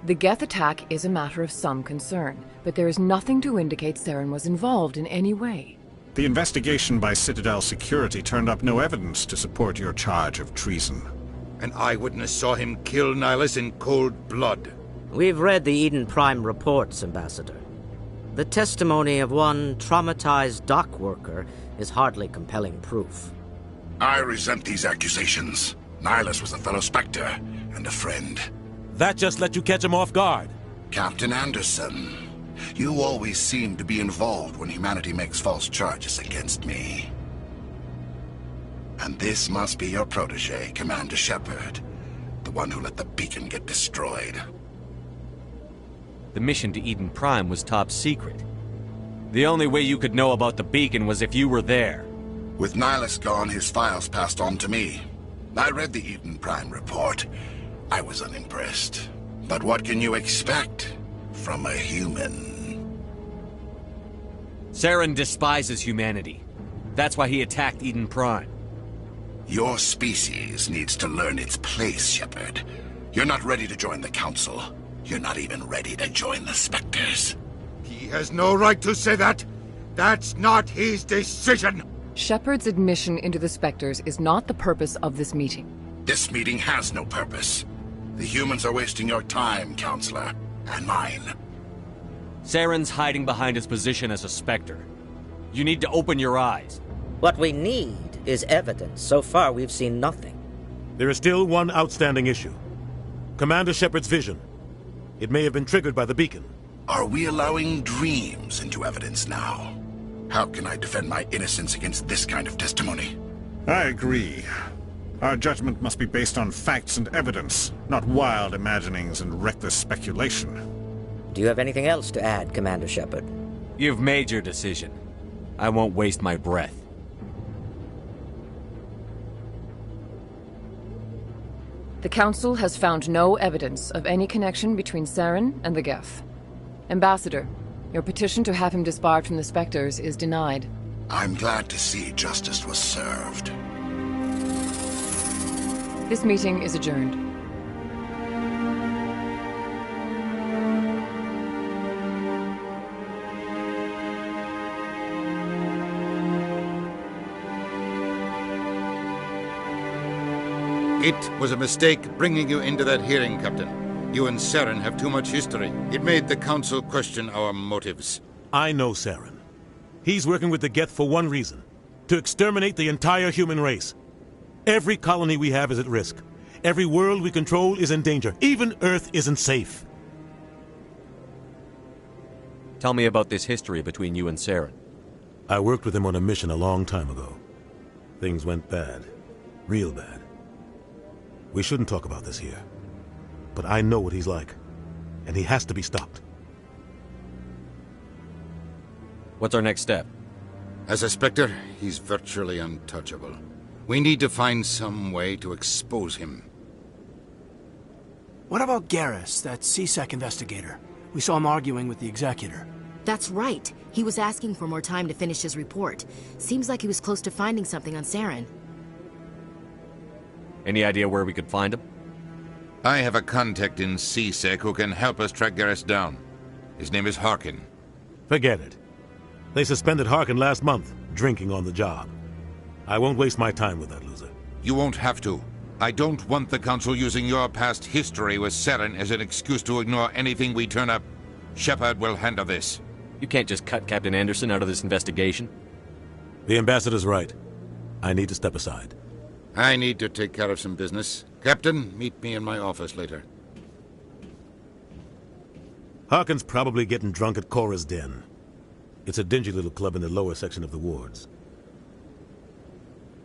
The Geth attack is a matter of some concern, but there is nothing to indicate Saren was involved in any way. The investigation by Citadel Security turned up no evidence to support your charge of treason. An eyewitness saw him kill Nihilus in cold blood. We've read the Eden Prime reports, Ambassador. The testimony of one traumatized dock worker is hardly compelling proof. I resent these accusations. Nihilus was a fellow Spectre and a friend. That just let you catch him off guard. Captain Anderson, you always seem to be involved when humanity makes false charges against me. And this must be your protege, Commander Shepard, the one who let the beacon get destroyed. The mission to Eden Prime was top secret. The only way you could know about the beacon was if you were there. With Nihilus gone, his files passed on to me. I read the Eden Prime report. I was unimpressed. But what can you expect from a human? Saren despises humanity. That's why he attacked Eden Prime. Your species needs to learn its place, Shepard. You're not ready to join the Council. You're not even ready to join the Spectres. He has no right to say that. That's not his decision. Shepard's admission into the Spectres is not the purpose of this meeting. This meeting has no purpose. The humans are wasting your time, Counselor, and mine. Saren's hiding behind his position as a Spectre. You need to open your eyes. What we need is evidence. So far, we've seen nothing. There is still one outstanding issue. Commander Shepard's vision. It may have been triggered by the beacon. Are we allowing dreams into evidence now? How can I defend my innocence against this kind of testimony? I agree. Our judgment must be based on facts and evidence, not wild imaginings and reckless speculation. Do you have anything else to add, Commander Shepard? You've made your decision. I won't waste my breath. The Council has found no evidence of any connection between Saren and the Geth. Ambassador, your petition to have him disbarred from the Spectres is denied. I'm glad to see justice was served. This meeting is adjourned. It was a mistake bringing you into that hearing, Captain. You and Saren have too much history. It made the Council question our motives. I know Saren. He's working with the Geth for one reason. To exterminate the entire human race. Every colony we have is at risk. Every world we control is in danger. Even Earth isn't safe. Tell me about this history between you and Saren. I worked with him on a mission a long time ago. Things went bad. Real bad. We shouldn't talk about this here. But I know what he's like. And he has to be stopped. What's our next step? As a Spectre, he's virtually untouchable. We need to find some way to expose him. What about Garrus, that C-Sec investigator? We saw him arguing with the Executor. That's right. He was asking for more time to finish his report. Seems like he was close to finding something on Saren. Any idea where we could find him? I have a contact in C-Sec who can help us track Garrus down. His name is Harkin. Forget it. They suspended Harkin last month, drinking on the job. I won't waste my time with that loser. You won't have to. I don't want the Council using your past history with Saren as an excuse to ignore anything we turn up. Shepard will handle this. You can't just cut Captain Anderson out of this investigation. The Ambassador's right. I need to step aside. I need to take care of some business. Captain, meet me in my office later. Harkin's probably getting drunk at Cora's Den. It's a dingy little club in the lower section of the wards.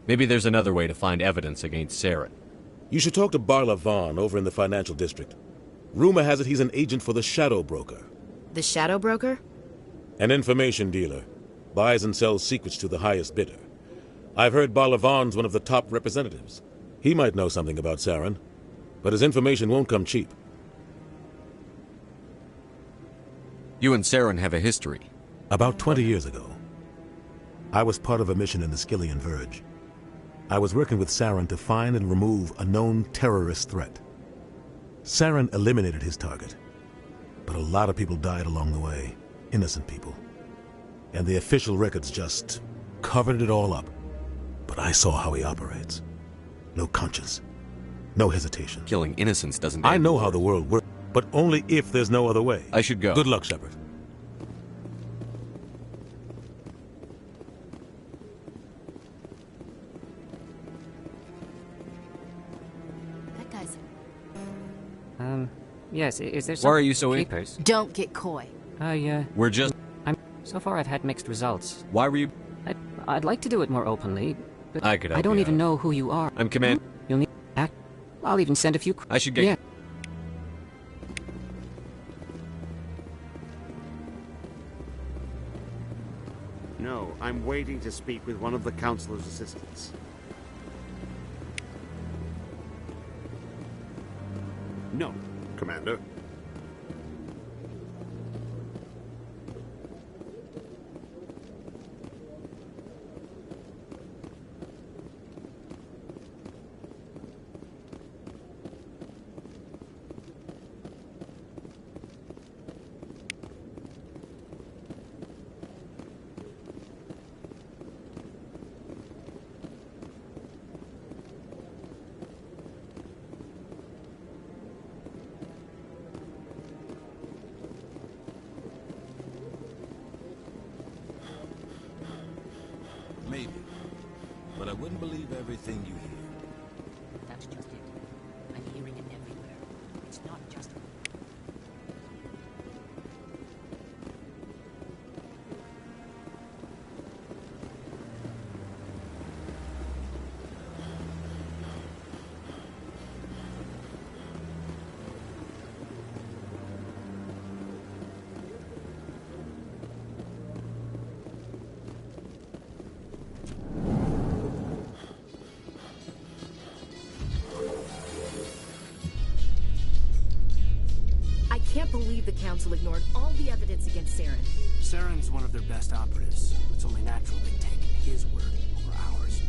Maybe there's another way to find evidence against Saren. You should talk to Barla Vaughn over in the financial district. Rumor has it he's an agent for the Shadow Broker. The Shadow Broker? An information dealer. Buys and sells secrets to the highest bidder. I've heard Barla Vaughn's one of the top representatives. He might know something about Saren, but his information won't come cheap. You and Saren have a history. About 20 years ago, I was part of a mission in the Skyllian Verge. I was working with Saren to find and remove a known terrorist threat. Saren eliminated his target, but a lot of people died along the way, innocent people. And the official records just covered it all up. But I saw how he operates. No conscience. No hesitation. Killing innocents doesn't... I know how the world works, but only if there's no other way. I should go. Good luck, Shepard. Yes, is there Why some are you so keepers? Don't get coy. We're just... So far I've had mixed results. Why were you... I'd like to do it more openly, but I could help I don't you even out. know who you are. I'm Command... You'll need... I'll even send a few... I should get... Yeah. No, I'm waiting to speak with one of the Councilor's assistants. No, Commander. Maybe. But I wouldn't believe everything you hear. That's just it. I'm hearing it everywhere. It's not just... I can't believe the Council ignored all the evidence against Saren. Saren's one of their best operatives. It's only natural they take his word over ours.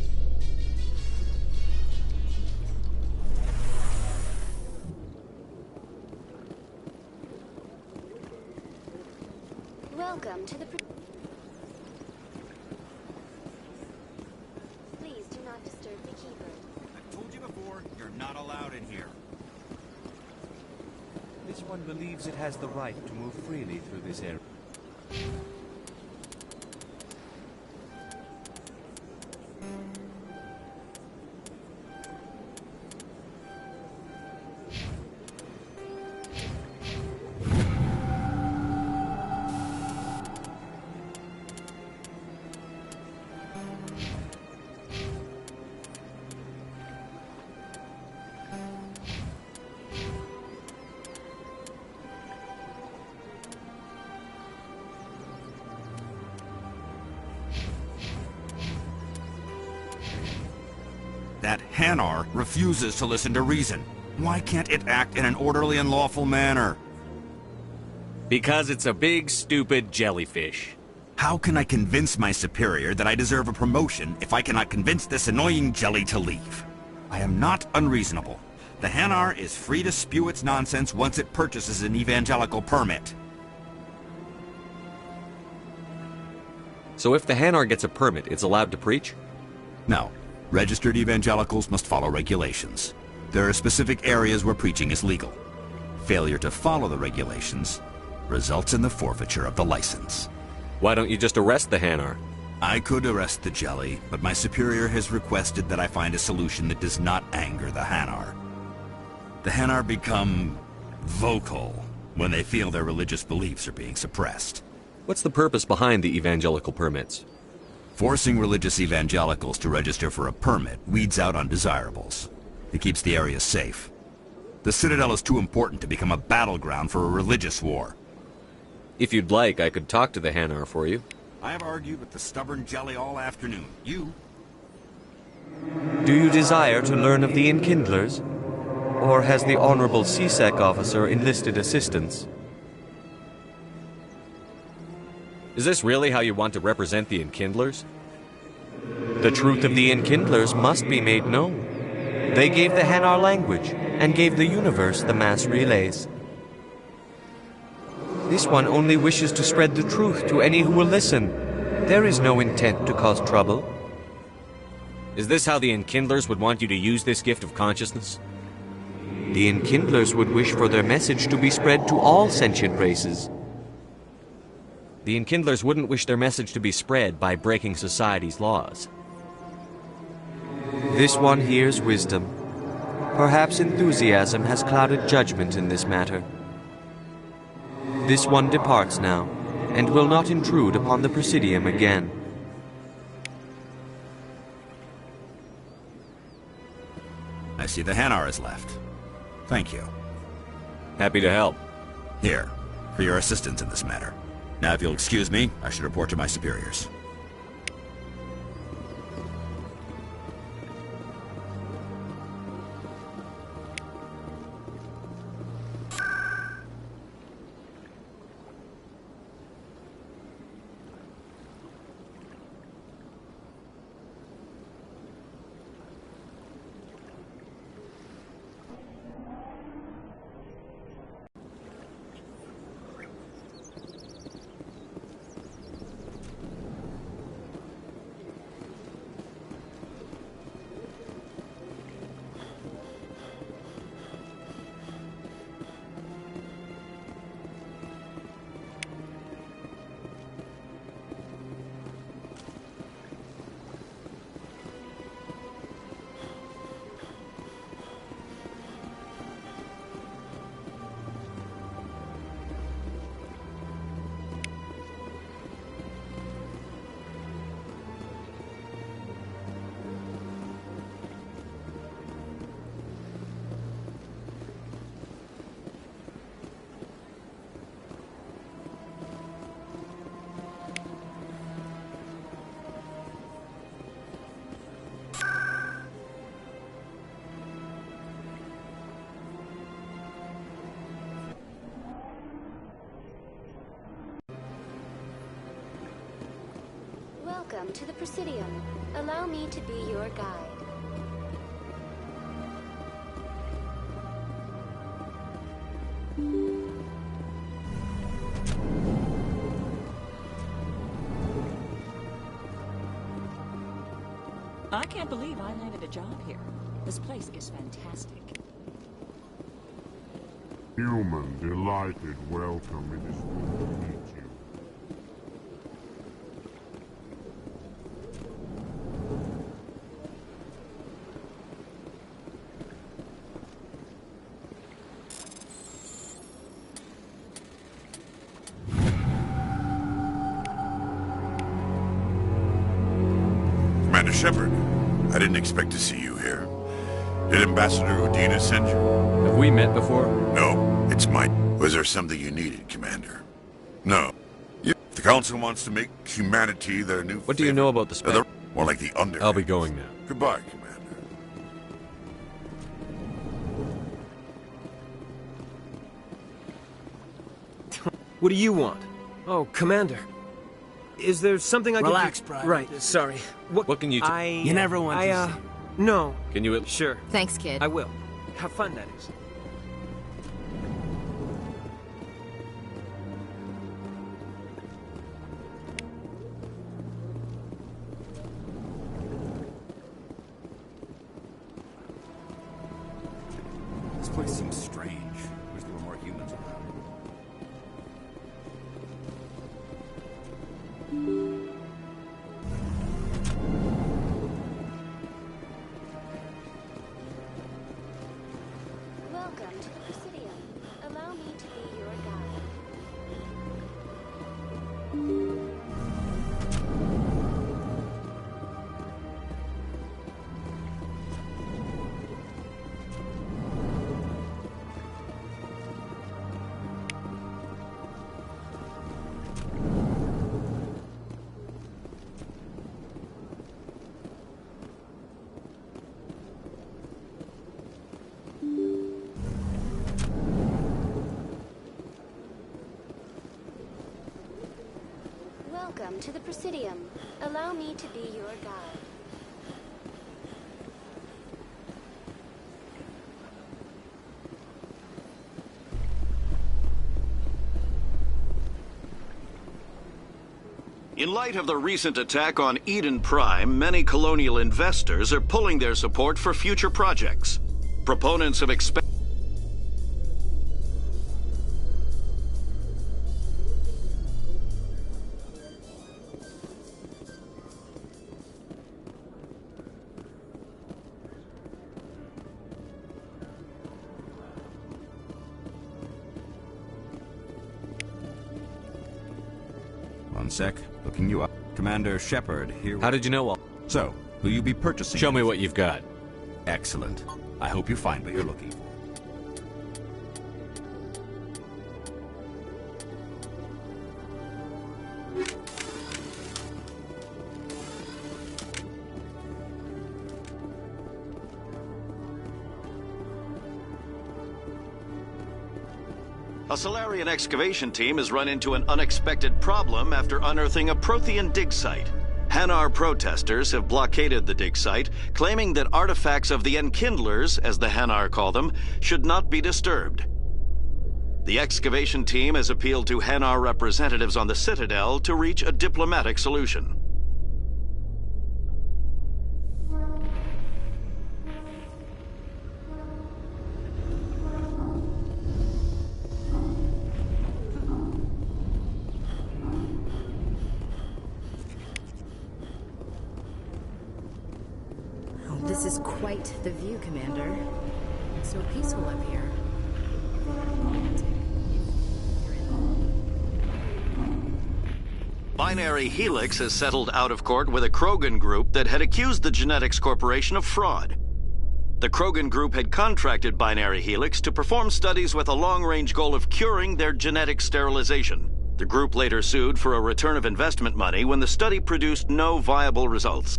Welcome to the... Please do not disturb the Keeper. I've told you before, you're not allowed in here. This one believes it has the right to move freely through this area. That Hanar refuses to listen to reason. Why can't it act in an orderly and lawful manner? Because it's a big, stupid jellyfish. How can I convince my superior that I deserve a promotion if I cannot convince this annoying jelly to leave? I am not unreasonable. The Hanar is free to spew its nonsense once it purchases an evangelical permit. So if the Hanar gets a permit, it's allowed to preach? No. Registered evangelicals must follow regulations. There are specific areas where preaching is legal. Failure to follow the regulations results in the forfeiture of the license. Why don't you just arrest the Hanar? I could arrest the jelly, but my superior has requested that I find a solution that does not anger the Hanar. The Hanar become vocal when they feel their religious beliefs are being suppressed. What's the purpose behind the evangelical permits? Forcing religious evangelicals to register for a permit weeds out undesirables. It keeps the area safe. The Citadel is too important to become a battleground for a religious war. If you'd like, I could talk to the Hanar for you. I have argued with the stubborn jelly all afternoon. You? Do you desire to learn of the Enkindlers? Or has the Honorable CSEC officer enlisted assistance? Is this really how you want to represent the Enkindlers? The truth of the Enkindlers must be made known. They gave the Hanar language, and gave the universe the mass relays. This one only wishes to spread the truth to any who will listen. There is no intent to cause trouble. Is this how the Enkindlers would want you to use this gift of consciousness? The Enkindlers would wish for their message to be spread to all sentient races. The Enkindlers wouldn't wish their message to be spread by breaking society's laws. This one hears wisdom. Perhaps enthusiasm has clouded judgment in this matter. This one departs now, and will not intrude upon the Presidium again. I see the Hanar is left. Thank you. Happy to help. Here, for your assistance in this matter. Now, if you'll excuse me, I should report to my superiors. Welcome to the Presidium. Allow me to be your guide. I can't believe I landed a job here. This place is fantastic. Human, delighted welcome. It is good to meet you. Commander Shepard, I didn't expect to see you here. Did Ambassador Udina send you? Have we met before? No, it's Mike. Was there something you needed, Commander? No. The Council wants to make humanity their new What do you know about the Spec? More like the Under. I'll be going now. Goodbye, Commander. What do you want? Oh, Commander. Is there something I can do? Relax, Private. Right, sorry. What can you do? You never want to see. No. Can you... Sure. Thanks, kid. I will. Have fun, that is. This place seems strange. Wish there were more humans around. Welcome to the Presidium. Allow me to be your guide. Welcome to the Presidium. Allow me to be your guide. In light of the recent attack on Eden Prime, many colonial investors are pulling their support for future projects. Proponents of sec. Looking you up. Commander Shepard here. How did you know all? So, will you be purchasing? Show me what you've got. Excellent. I hope you find what you're looking for. A Salarian excavation team has run into an unexpected problem after unearthing a Prothean dig site. Hanar protesters have blockaded the dig site, claiming that artifacts of the Enkindlers, as the Hanar call them, should not be disturbed. The excavation team has appealed to Hanar representatives on the Citadel to reach a diplomatic solution. This is quite the view, Commander. It's so peaceful up here. Binary Helix has settled out of court with a Krogan group that had accused the Genetics Corporation of fraud. The Krogan group had contracted Binary Helix to perform studies with a long-range goal of curing their genetic sterilization. The group later sued for a return of investment money when the study produced no viable results.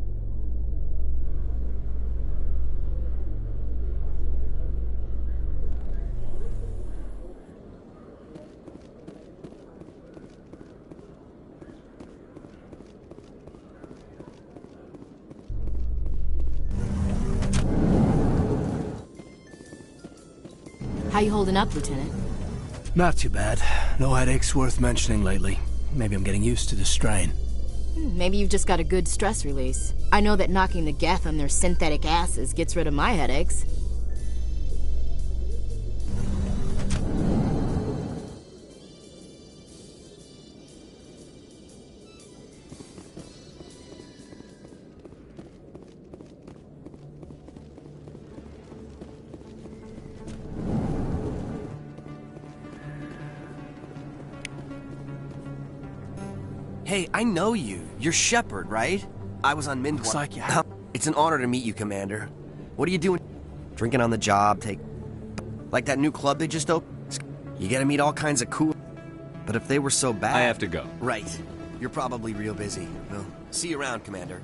How you holding up, Lieutenant? Not too bad. No headaches worth mentioning lately. Maybe I'm getting used to the strain. Maybe you've just got a good stress release. I know that knocking the Geth on their synthetic asses gets rid of my headaches. Hey, I know you. You're Shepard, right? I was on Mindwar. Looks like you have. It's an honor to meet you, Commander. What are you doing? Drinking on the job, like that new club they just opened? You gotta meet all kinds of cool... But if they were so bad... I have to go. Right. You're probably real busy. Well, see you around, Commander.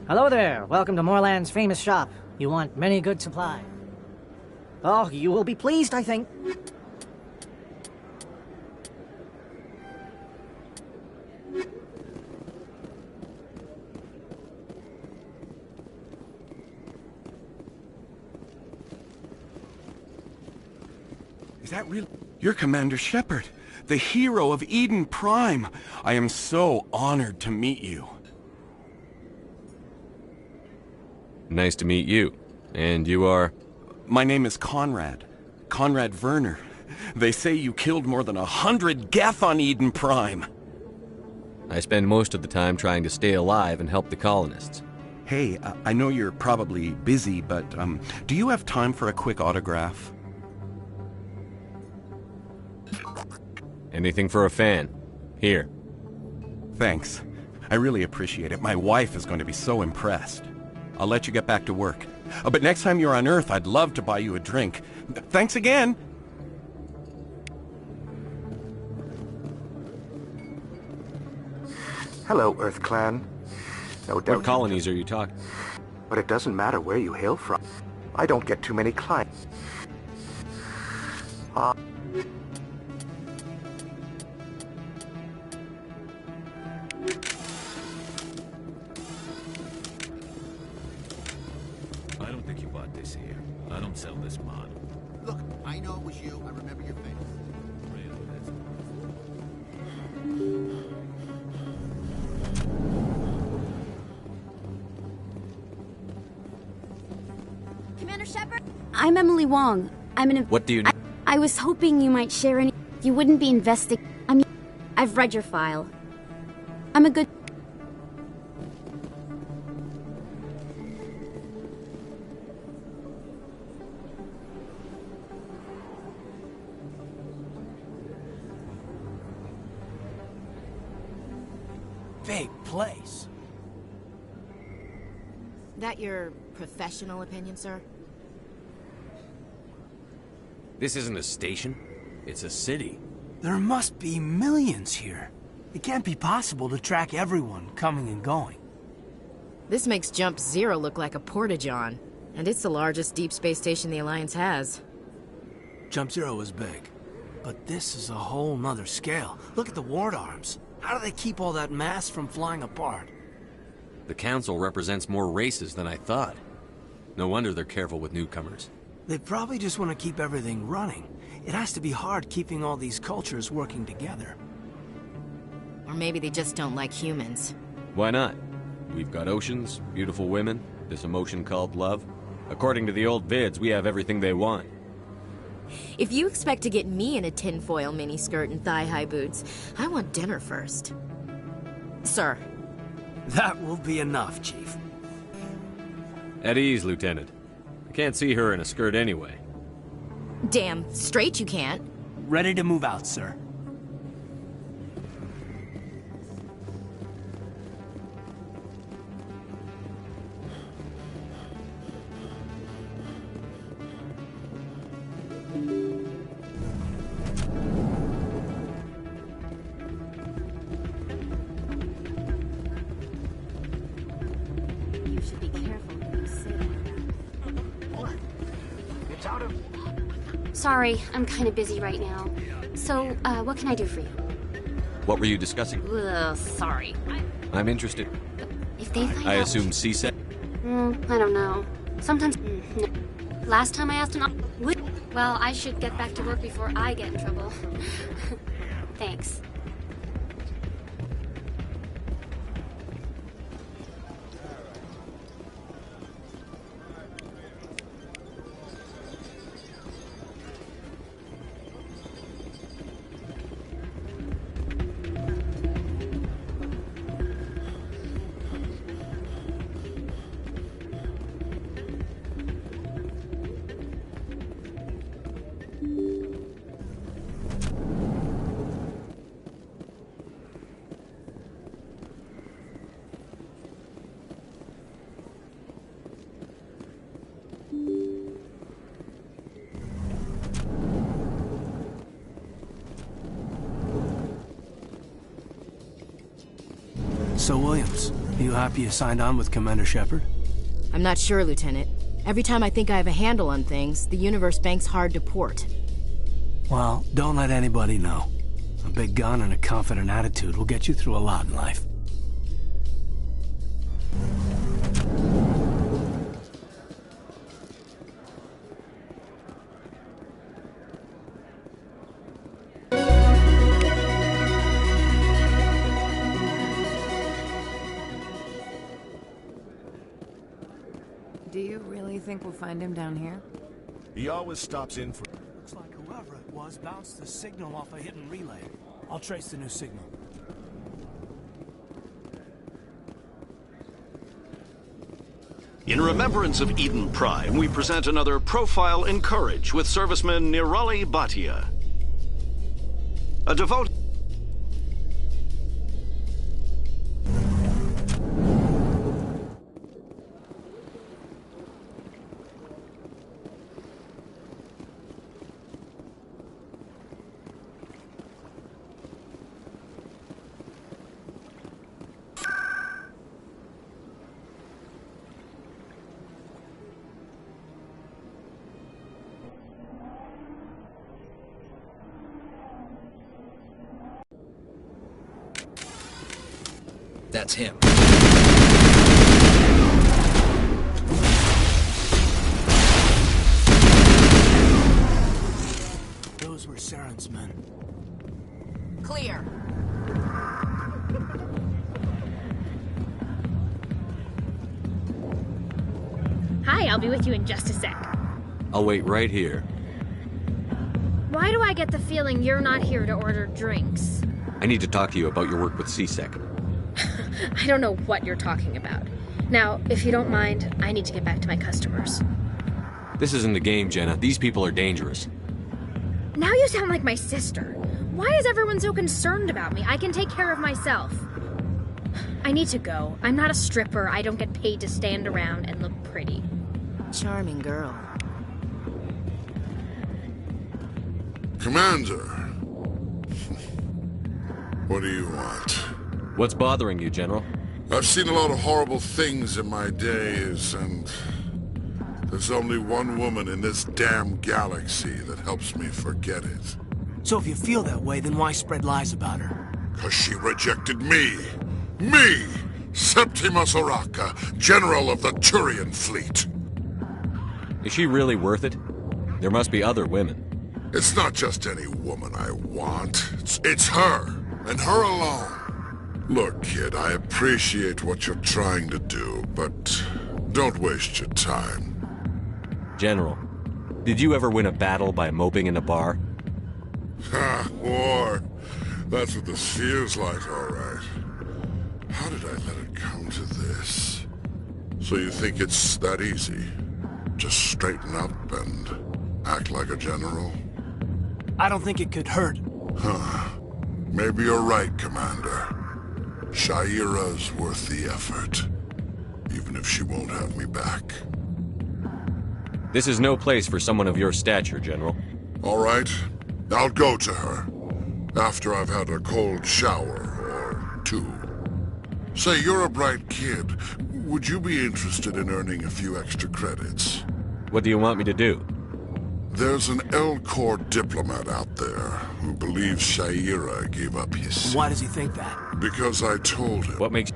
Hello there. Welcome to Morland's famous shop. You want many good supply. Oh, you will be pleased, I think. Is that real? You're Commander Shepard, the hero of Eden Prime. I am so honored to meet you. Nice to meet you. And you are? My name is Conrad. Conrad Werner. They say you killed more than 100 Geth on Eden Prime. I spend most of the time trying to stay alive and help the colonists. Hey, I know you're probably busy, but do you have time for a quick autograph? Anything for a fan. Here. Thanks. I really appreciate it. My wife is going to be so impressed. I'll let you get back to work. But next time you're on Earth, I'd love to buy you a drink. Thanks again! Hello, Earth Clan. No doubt. What colonies are you talking? But it doesn't matter where you hail from. I don't get too many clients. I don't think you bought this here. I don't sell this mod. Look, I know it was you. I remember your face. Commander Shepard? I'm Emily Wong. I'm an... What do you need? I was hoping you might share any... You wouldn't be I've read your file. I'm a good... Big place. That your professional opinion, sir? This isn't a station. It's a city. There must be millions here. It can't be possible to track everyone coming and going. This makes Jump Zero look like a porta-john. And it's the largest deep space station the Alliance has. Jump Zero is big. But this is a whole nother scale. Look at the ward arms. How do they keep all that mass from flying apart? The Council represents more races than I thought. No wonder they're careful with newcomers. They probably just want to keep everything running. It has to be hard keeping all these cultures working together. Or maybe they just don't like humans. Why not? We've got oceans, beautiful women, this emotion called love. According to the old vids, we have everything they want. If you expect to get me in a tinfoil miniskirt and thigh-high boots, I want dinner first. Sir. That will be enough, Chief. At ease, Lieutenant. I can't see her in a skirt anyway. Damn straight you can't. Ready to move out, sir. You should be careful when you say that. It's out of... Sorry, I'm kind of busy right now. So, what can I do for you? What were you discussing? Ugh, sorry. I'm interested. If they find I out... assume CSEC? I don't know. Sometimes... no. Last time I asked an... Well, I should get back to work before I get in trouble. Thanks. So, Williams, are you happy you signed on with Commander Shepard? I'm not sure, Lieutenant. Every time I think I have a handle on things, the Universe Bank's hard to port. Well, don't let anybody know. A big gun and a confident attitude will get you through a lot in life. Do you really think we'll find him down here? He always stops in for... Looks like whoever it was bounced the signal off a hidden relay. I'll trace the new signal. In remembrance of Eden Prime, we present another Profile in Courage with serviceman Nirali Bhatia. A devoted... That's him. Those were Saren's men. Clear. Hi, I'll be with you in just a sec. I'll wait right here. Why do I get the feeling you're not here to order drinks? I need to talk to you about your work with CSEC. I don't know what you're talking about. Now, if you don't mind, I need to get back to my customers. This isn't a game, Jenna. These people are dangerous. Now you sound like my sister. Why is everyone so concerned about me? I can take care of myself. I need to go. I'm not a stripper. I don't get paid to stand around and look pretty. Charming girl. Commander. What do you want? What's bothering you, General? I've seen a lot of horrible things in my days, and there's only one woman in this damn galaxy that helps me forget it. So if you feel that way, then why spread lies about her? 'Cause she rejected me! Me! Septimus Oraka, General of the Turian Fleet! Is she really worth it? There must be other women. It's not just any woman I want. It's her, and her alone. Look, kid, I appreciate what you're trying to do, but don't waste your time. General, did you ever win a battle by moping in a bar? Ha, war. That's what this feels like, all right. How did I let it come to this? So you think it's that easy? Just straighten up and act like a general? I don't think it could hurt. Huh. Maybe you're right, Commander. Shaira's worth the effort. Even if she won't have me back. This is no place for someone of your stature, General. All right. I'll go to her. After I've had a cold shower or two. Say, you're a bright kid. Would you be interested in earning a few extra credits? What do you want me to do? There's an Elcor diplomat out there who believes Shaira gave up his... Why does he think that? Because I told him. What makes...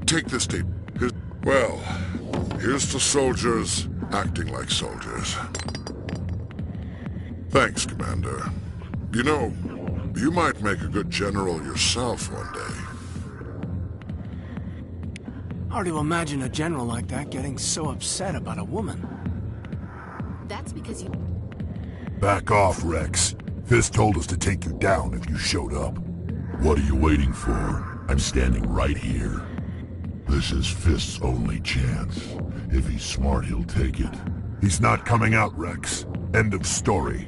Take this tape. Well, here's to soldiers acting like soldiers. Thanks, Commander. You know, you might make a good general yourself one day. Hard to imagine a general like that getting so upset about a woman. That's because you... Back off, Rex. Fist told us to take you down if you showed up. What are you waiting for? I'm standing right here. This is Fist's only chance. If he's smart, he'll take it. He's not coming out, Rex. End of story.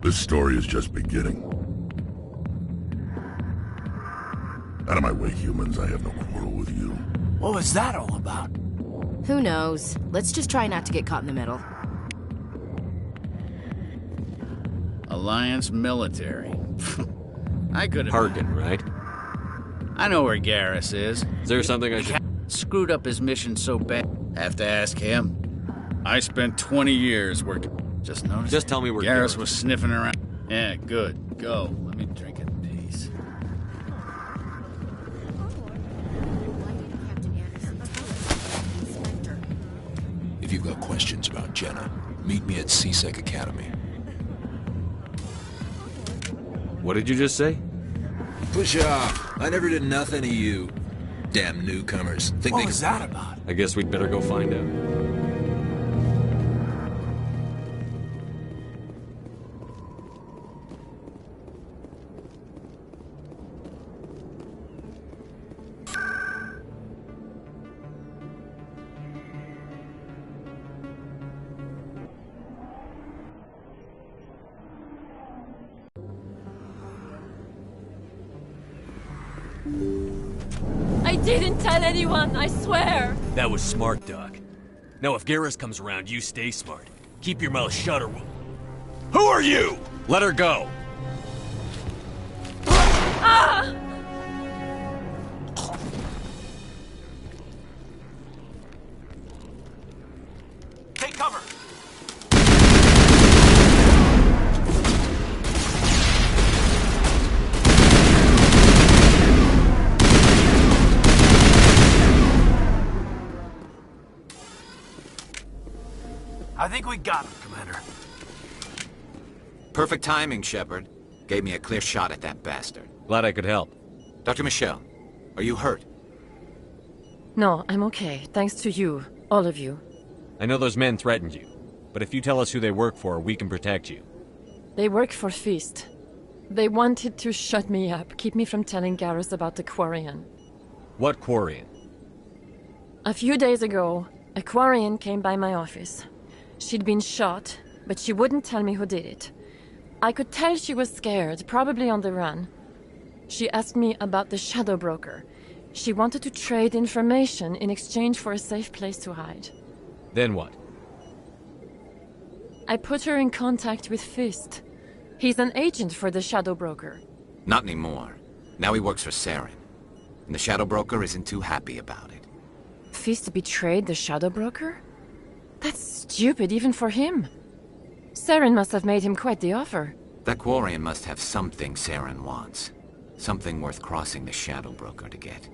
This story is just beginning. Out of my way, humans. I have no quarrel with you. What was that all about? Who knows? Let's just try not to get caught in the middle. Alliance military. I could have... Harkin, right? I know where Garrus is. Is there something I should... Screwed up his mission so bad. Have to ask him. I spent 20 years working... Just noticed. Just tell me where Garrus was sniffing around. Yeah, good. Go. Let me drink in peace. If you've got questions about Jenna, meet me at CSEC Academy. What did you just say? Push off. I never did nothing to you. Damn newcomers. Think What they was that about? I guess we'd better go find out. I didn't tell anyone, I swear! That was smart, Doc. Now if Garrus comes around, you stay smart. Keep your mouth shut or we'll... Who are you? Let her go. Ah! Take cover! think we got him, Commander. Perfect timing, Shepard. Gave me a clear shot at that bastard. Glad I could help. Dr. Michelle, are you hurt? No, I'm okay. Thanks to you. All of you. I know those men threatened you, but if you tell us who they work for, we can protect you. They work for Fist. They wanted to shut me up, keep me from telling Garrus about the Quarian. What Quarian? A few days ago, a Quarian came by my office. She'd been shot, but she wouldn't tell me who did it. I could tell she was scared, probably on the run. She asked me about the Shadow Broker. She wanted to trade information in exchange for a safe place to hide. Then what? I put her in contact with Fist. He's an agent for the Shadow Broker. Not anymore. Now he works for Saren. And the Shadow Broker isn't too happy about it. Fist betrayed the Shadow Broker? That's stupid even for him. Saren must have made him quite the offer. That Quarian must have something Saren wants. Something worth crossing the Shadow Broker to get.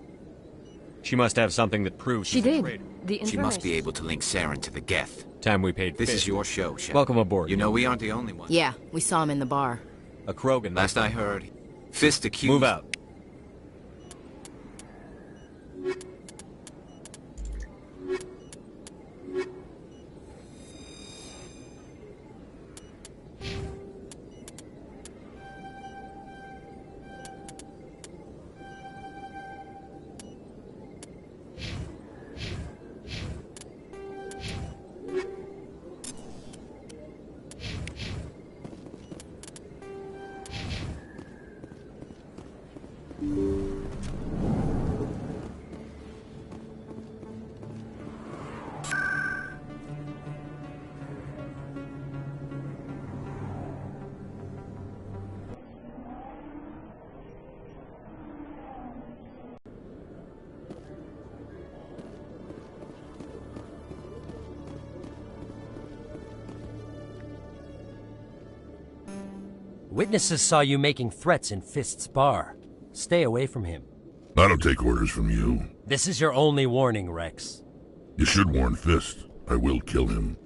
She must have something that proves She she's a did. traitor. The She must be able to link Saren to the Geth. Time we paid This Fist. is your show, Shepard. Welcome aboard. You know we aren't the only ones. Yeah, we saw him in the bar. A Krogan. Last I heard, Fist accused... Move out. Witnesses saw you making threats in Fist's bar. Stay away from him. I don't take orders from you. This is your only warning, Rex. You should warn Fist. I will kill him.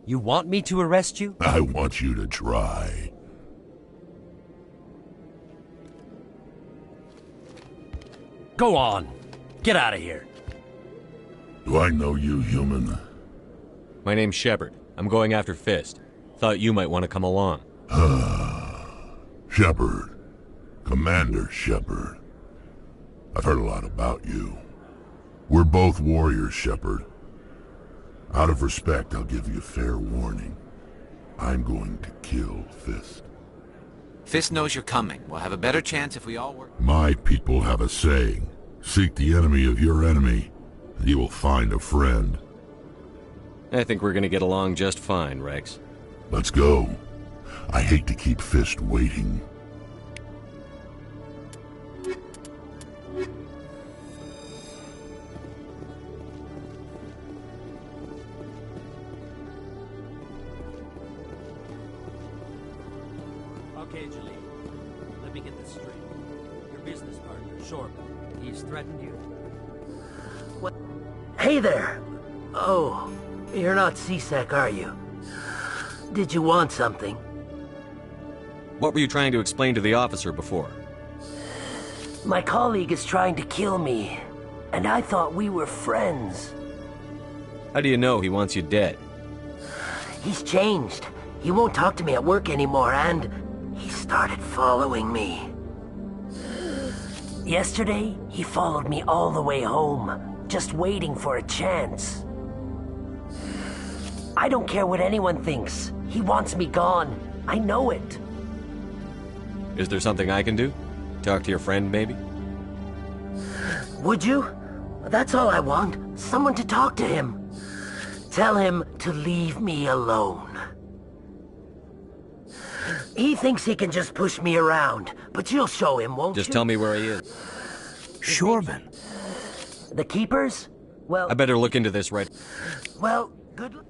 You want me to arrest you? I want you to try. Go on. Get out of here. Do I know you, human? My name's Shepard. I'm going after Fist. Thought you might want to come along. Shepard. Commander Shepard. I've heard a lot about you. We're both warriors, Shepard. Out of respect, I'll give you fair warning. I'm going to kill Fist. Fist knows you're coming. We'll have a better chance if we all work... My people have a saying. Seek the enemy of your enemy, and you will find a friend. I think we're gonna get along just fine, Rex. Let's go. I hate to keep Fist waiting. Okay, Julie. Let me get this straight. Your business partner, Shorb, he's threatened you. What? Hey there! Oh, you're not C-Sec, are you? Did you want something? What were you trying to explain to the officer before? My colleague is trying to kill me, and I thought we were friends. How do you know he wants you dead? He's changed. He won't talk to me at work anymore, and he started following me. Yesterday, he followed me all the way home, just waiting for a chance. I don't care what anyone thinks. He wants me gone. I know it. Is there something I can do? Talk to your friend, maybe? Would you? That's all I want. Someone to talk to him. Tell him to leave me alone. He thinks he can just push me around, but you'll show him, won't you? Just tell me where he is. Shorban. The Keepers? Well... I better look into this right... Well, good luck.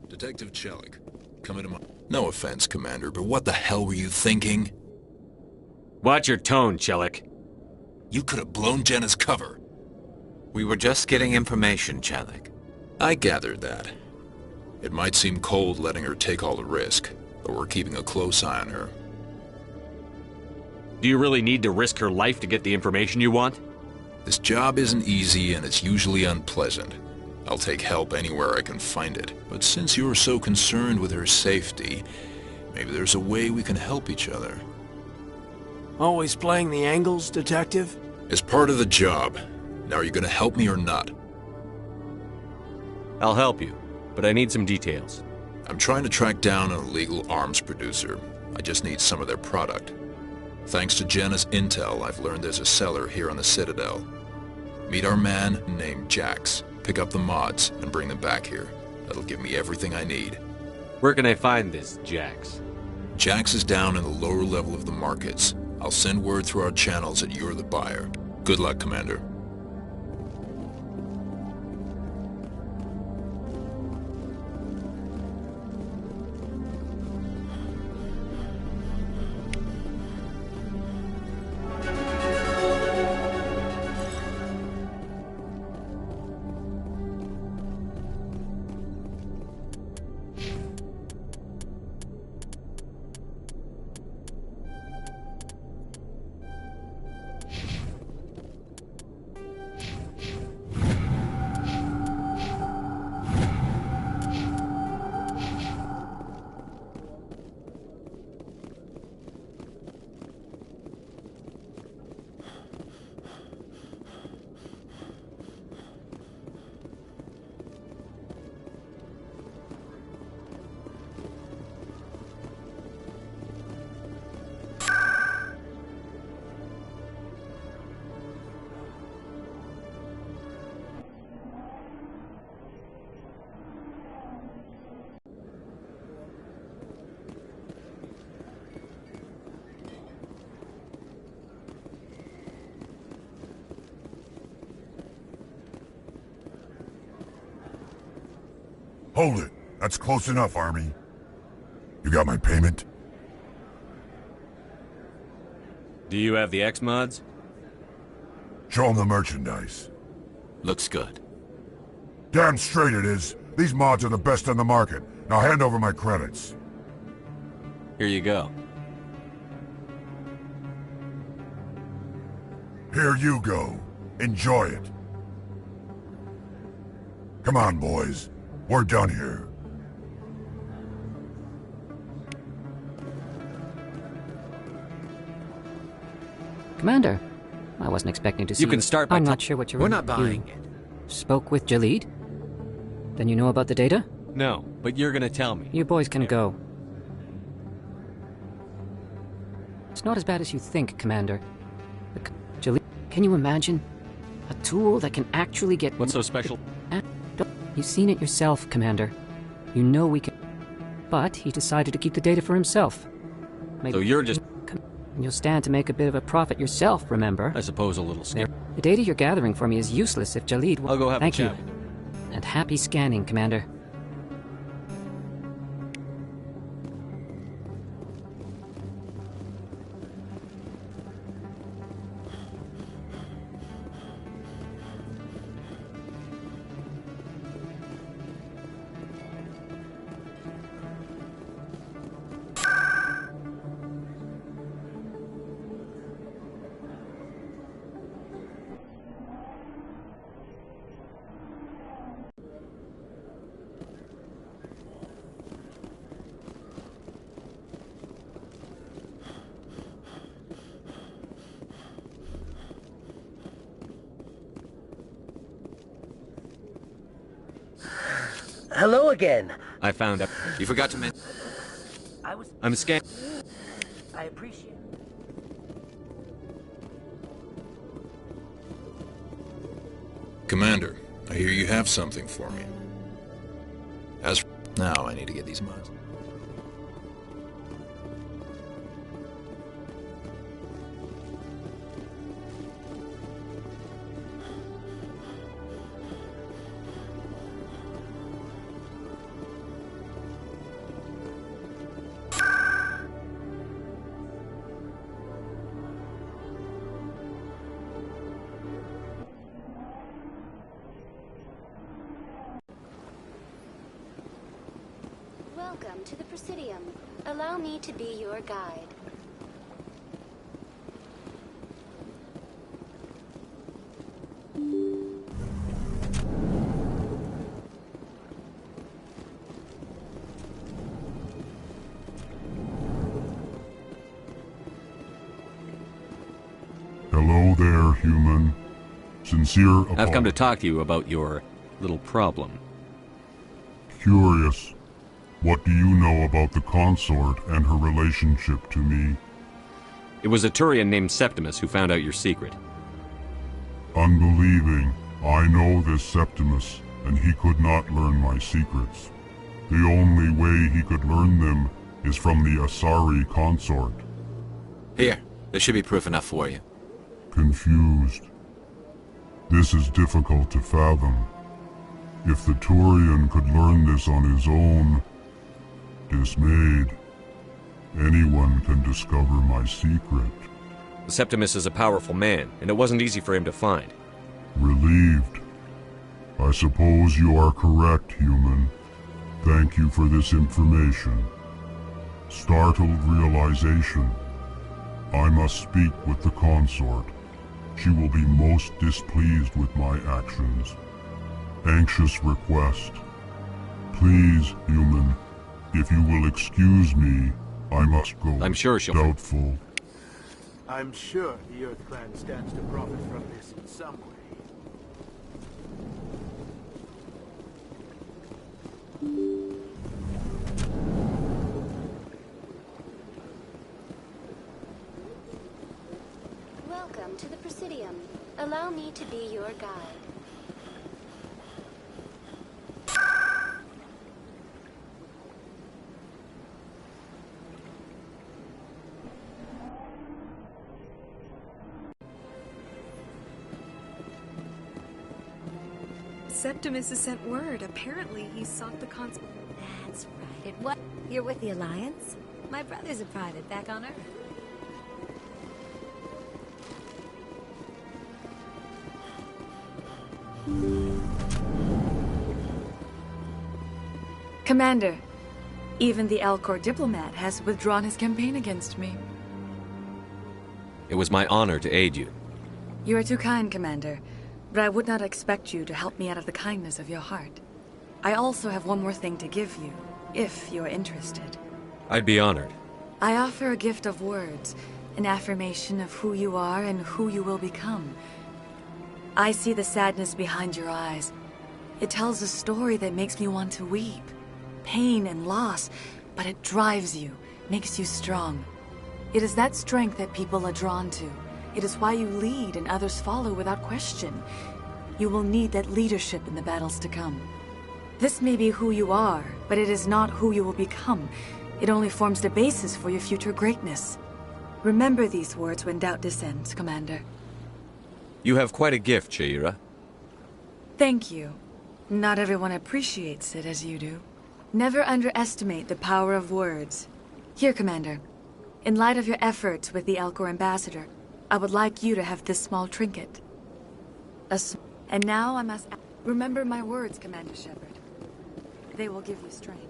Detective Chelik, come into my... No offense, Commander, but what the hell were you thinking? Watch your tone, Chelik. You could have blown Jenna's cover. We were just getting information, Chalik. I gathered that. It might seem cold letting her take all the risk, but we're keeping a close eye on her. Do you really need to risk her life to get the information you want? This job isn't easy and it's usually unpleasant. I'll take help anywhere I can find it. But since you're so concerned with her safety, maybe there's a way we can help each other. Always playing the angles, Detective? As part of the job. Now are you gonna help me or not? I'll help you, but I need some details. I'm trying to track down an illegal arms producer. I just need some of their product. Thanks to Jenna's intel, I've learned there's a seller here on the Citadel. Meet our man named Jax. Pick up the mods and bring them back here. That'll give me everything I need. Where can I find this Jax? Jax is down in the lower level of the markets. I'll send word through our channels that you're the buyer. Good luck, Commander. Hold it. That's close enough, Army. You got my payment? Do you have the X-Mods? Show them the merchandise. Looks good. Damn straight it is. These mods are the best on the market. Now hand over my credits. Here you go. Here you go. Enjoy it. Come on, boys. We're done here. Commander, I wasn't expecting to see You can start by I'm not sure what you're... We're not buying you it. Spoke with Jalid? Then you know about the data? No, but you're gonna tell me. You boys can go. It's not as bad as you think, Commander. Jalid, can you imagine? A tool that can actually get... What's so special? You've seen it yourself, Commander. You know we can... But he decided to keep the data for himself. So you're just... And you'll stand to make a bit of a profit yourself, remember? I suppose a little scared. The data you're gathering for me is useless if Jalid... I'll go have Thank a you. chat. And happy scanning, Commander. Hello again. I found out. You forgot to mention... I'm scanning. I appreciate it. Commander, I hear you have something for me. As for now, I need to get these mods. Welcome to the Presidium. Allow me to be your guide. Hello there, human. Sincere I've come to talk to you about your little problem. Curious. What do you know about the consort and her relationship to me? It was a Turian named Septimus who found out your secret. Unbelieving. I know this Septimus, and he could not learn my secrets. The only way he could learn them is from the Asari consort. Here, there should be proof enough for you. Confused. This is difficult to fathom. If the Turian could learn this on his own, dismayed, anyone can discover my secret. Septimus is a powerful man, and it wasn't easy for him to find. Relieved. I suppose you are correct, human. Thank you for this information. Startled realization. I must speak with the consort. She will be most displeased with my actions. Anxious request. Please, human, if you will excuse me, I must go. I'm sure she'll... Doubtful. I'm sure the Earth Clan stands to profit from this in some way. Welcome to the Presidium. Allow me to be your guide. Septimus has sent word. Apparently, he sought the consort. That's right. It what? You're with the Alliance? My brother's a private back on Earth. Commander, even the Alcor diplomat has withdrawn his campaign against me. It was my honor to aid you. You are too kind, Commander, but I would not expect you to help me out of the kindness of your heart. I also have one more thing to give you, if you're interested. I'd be honored. I offer a gift of words, an affirmation of who you are and who you will become. I see the sadness behind your eyes. It tells a story that makes me want to weep. Pain and loss, but it drives you, makes you strong. It is that strength that people are drawn to. It is why you lead and others follow without question. You will need that leadership in the battles to come. This may be who you are, but it is not who you will become. It only forms the basis for your future greatness. Remember these words when doubt descends, Commander. You have quite a gift, Sha'ira. Thank you. Not everyone appreciates it as you do. Never underestimate the power of words. Here, Commander. In light of your efforts with the Alcor ambassador, I would like you to have this small trinket. And now I must... Remember my words, Commander Shepard. They will give you strength.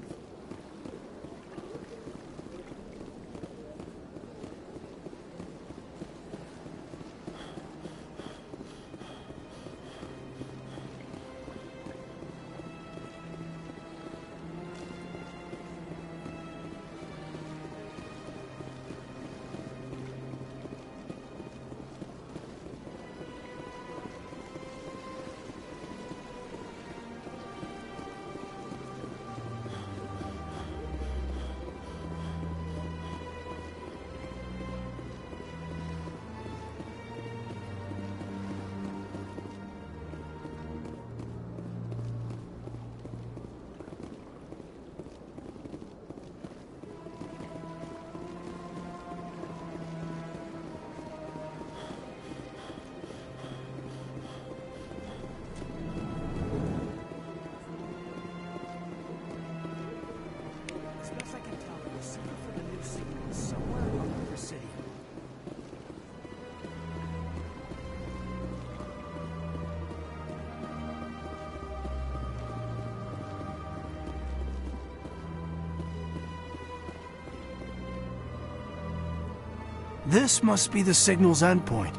This must be the signal's endpoint.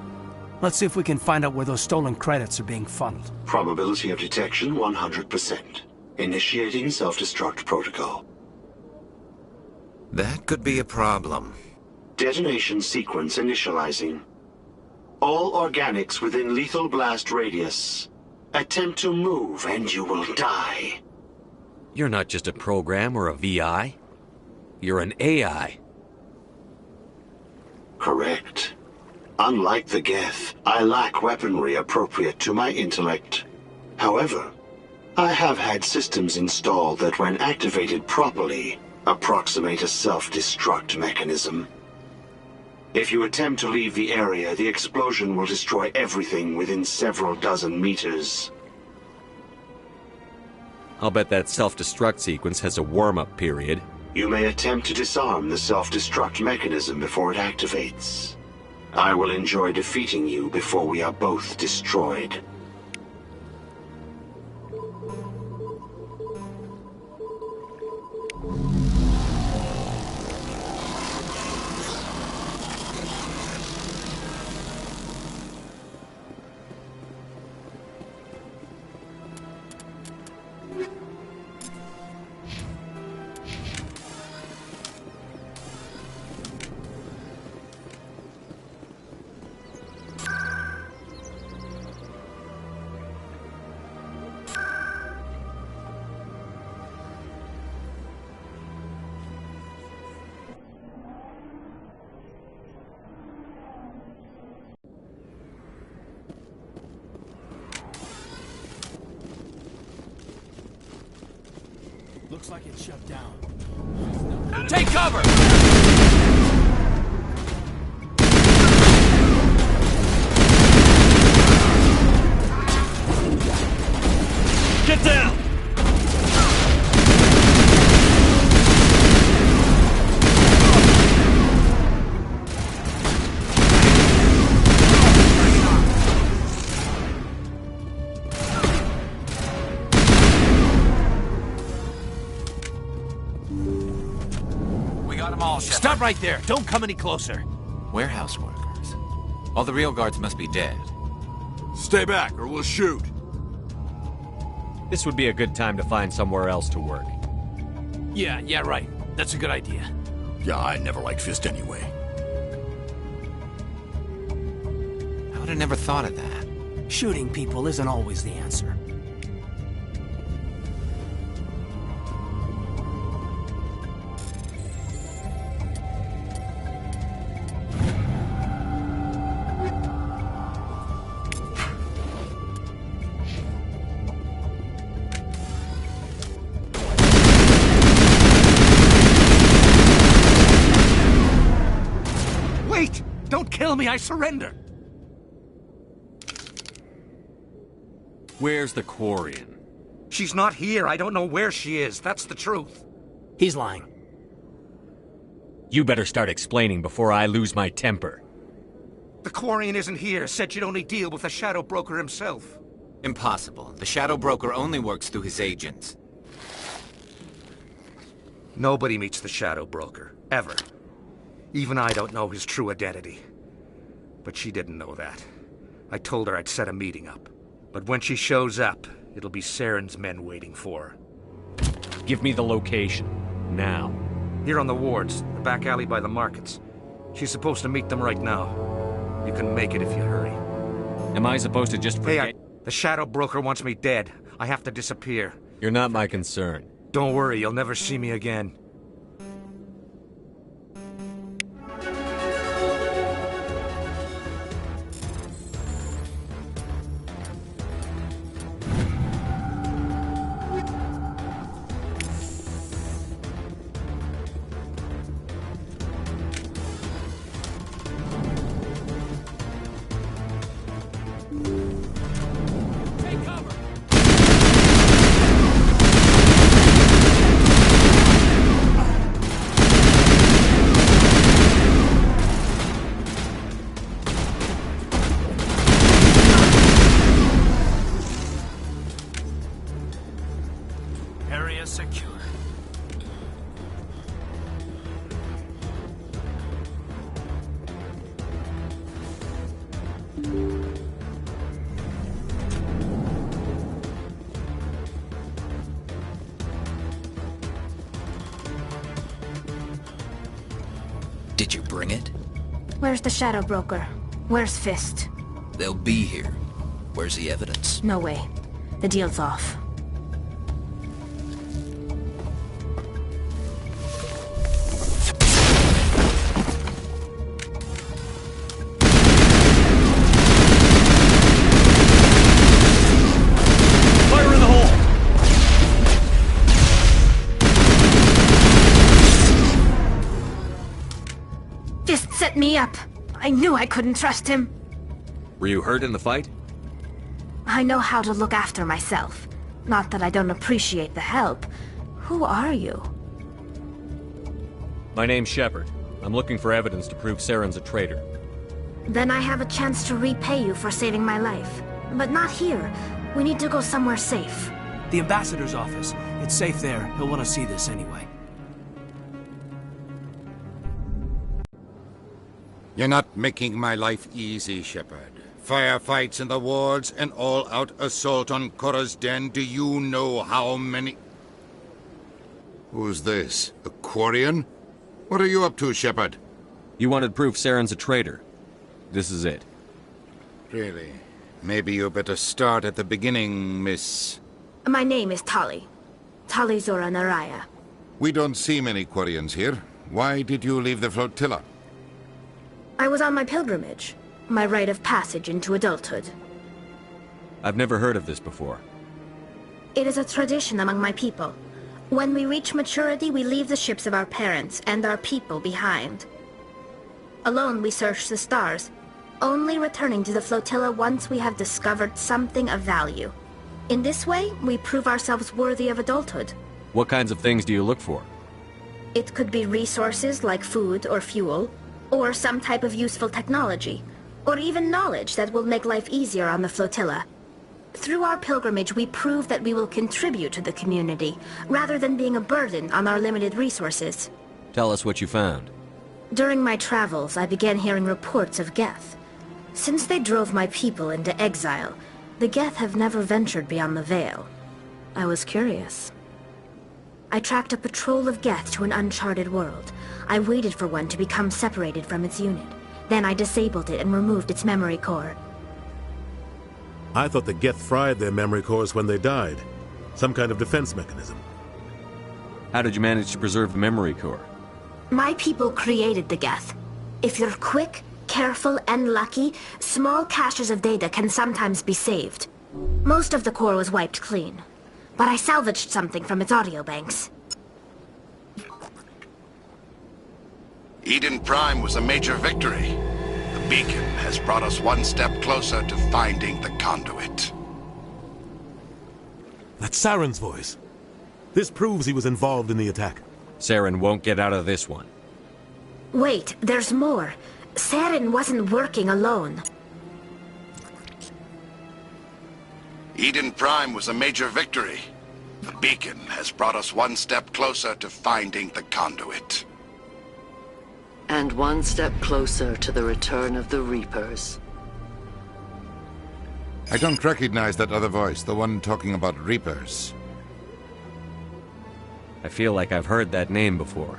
Let's see if we can find out where those stolen credits are being funneled. Probability of detection 100%. Initiating self-destruct protocol. That could be a problem. Detonation sequence initializing. All organics within lethal blast radius. Attempt to move and you will die. You're not just a program or a VI. You're an AI. Correct. Unlike the Geth, I lack weaponry appropriate to my intellect. However, I have had systems installed that when activated properly, approximate a self-destruct mechanism. If you attempt to leave the area, the explosion will destroy everything within several dozen meters. I'll bet that self-destruct sequence has a warm-up period. You may attempt to disarm the self-destruct mechanism before it activates. I will enjoy defeating you before we are both destroyed. Looks like it's shut down. Take cover! Get down! Stop right there! Don't come any closer! Warehouse workers. All the real guards must be dead. Stay back or we'll shoot. This would be a good time to find somewhere else to work. Yeah, right. That's a good idea. Yeah, I never liked Fist anyway. I would have never thought of that. Shooting people isn't always the answer. Don't kill me, I surrender! Where's the Quarian? She's not here. I don't know where she is. That's the truth. He's lying. You better start explaining before I lose my temper. The Quarian isn't here. Said she'd only deal with the Shadow Broker himself. Impossible. The Shadow Broker only works through his agents. Nobody meets the Shadow Broker. Ever. Even I don't know his true identity. But she didn't know that. I told her I'd set a meeting up. But when she shows up, it'll be Saren's men waiting for her. Give me the location. Now. Here on the wards, the back alley by the markets. She's supposed to meet them right now. You can make it if you hurry. Am I supposed to just forget? Hey, the Shadow Broker wants me dead. I have to disappear. You're not my concern. Don't worry, you'll never see me again. cover! Did you bring it? Where's the Shadow Broker? Where's Fist? They'll be here. Where's the evidence? No way. The deal's off. Fire in the hole! Fist set me up. I knew I couldn't trust him. Were you hurt in the fight? I know how to look after myself. Not that I don't appreciate the help. Who are you? My name's Shepard. I'm looking for evidence to prove Saren's a traitor. Then I have a chance to repay you for saving my life. But not here. We need to go somewhere safe. The ambassador's office. It's safe there. He'll want to see this anyway. You're not making my life easy, Shepard. Firefights in the wards, an all-out assault on Korra's den. Do you know how many... Who's this? A Quarian? What are you up to, Shepard? You wanted proof Saren's a traitor. This is it. Really? Maybe you better start at the beginning, Miss... My name is Tali. Tali Zora Naraya. We don't see many Quarians here. Why did you leave the flotilla? I was on my pilgrimage. My rite of passage into adulthood. I've never heard of this before. It is a tradition among my people. When we reach maturity, we leave the ships of our parents and our people behind. Alone, we search the stars, only returning to the flotilla once we have discovered something of value. In this way, we prove ourselves worthy of adulthood. What kinds of things do you look for? It could be resources like food or fuel, or some type of useful technology, or even knowledge that will make life easier on the flotilla. Through our pilgrimage, we prove that we will contribute to the community, rather than being a burden on our limited resources. Tell us what you found. During my travels, I began hearing reports of Geth. Since they drove my people into exile, the Geth have never ventured beyond the Veil. I was curious. I tracked a patrol of Geth to an uncharted world. I waited for one to become separated from its unit. Then I disabled it and removed its memory core. I thought the Geth fried their memory cores when they died. Some kind of defense mechanism. How did you manage to preserve the memory core? My people created the Geth. If you're quick, careful, and lucky, small caches of data can sometimes be saved. Most of the core was wiped clean, but I salvaged something from its audio banks. Eden Prime was a major victory. The beacon has brought us one step closer to finding the conduit. That's Saren's voice. This proves he was involved in the attack. Saren won't get out of this one. Wait, there's more. Saren wasn't working alone. Eden Prime was a major victory. The beacon has brought us one step closer to finding the conduit. And one step closer to the return of the Reapers. I don't recognize that other voice, the one talking about Reapers. I feel like I've heard that name before.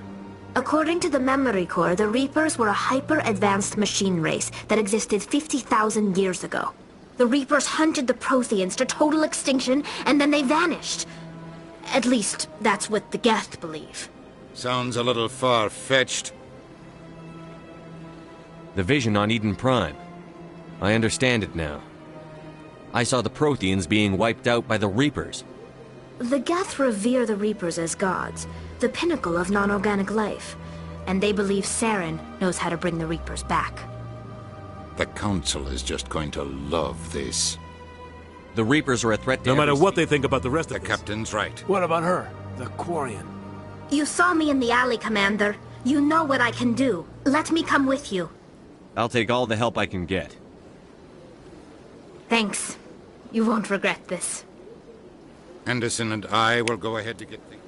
According to the memory core, the Reapers were a hyper-advanced machine race that existed 50,000 years ago. The Reapers hunted the Protheans to total extinction, and then they vanished. At least, that's what the Geth believe. Sounds a little far-fetched. The vision on Eden Prime. I understand it now. I saw the Protheans being wiped out by the Reapers. The Geth revere the Reapers as gods, the pinnacle of non-organic life, and they believe Saren knows how to bring the Reapers back. The Council is just going to love this. The Reapers are a threat to no matter what they think about the rest of us. The Captain's right. What about her? The Quarian. You saw me in the alley, Commander. You know what I can do. Let me come with you. I'll take all the help I can get. Thanks. You won't regret this. Anderson and I will go ahead to get things...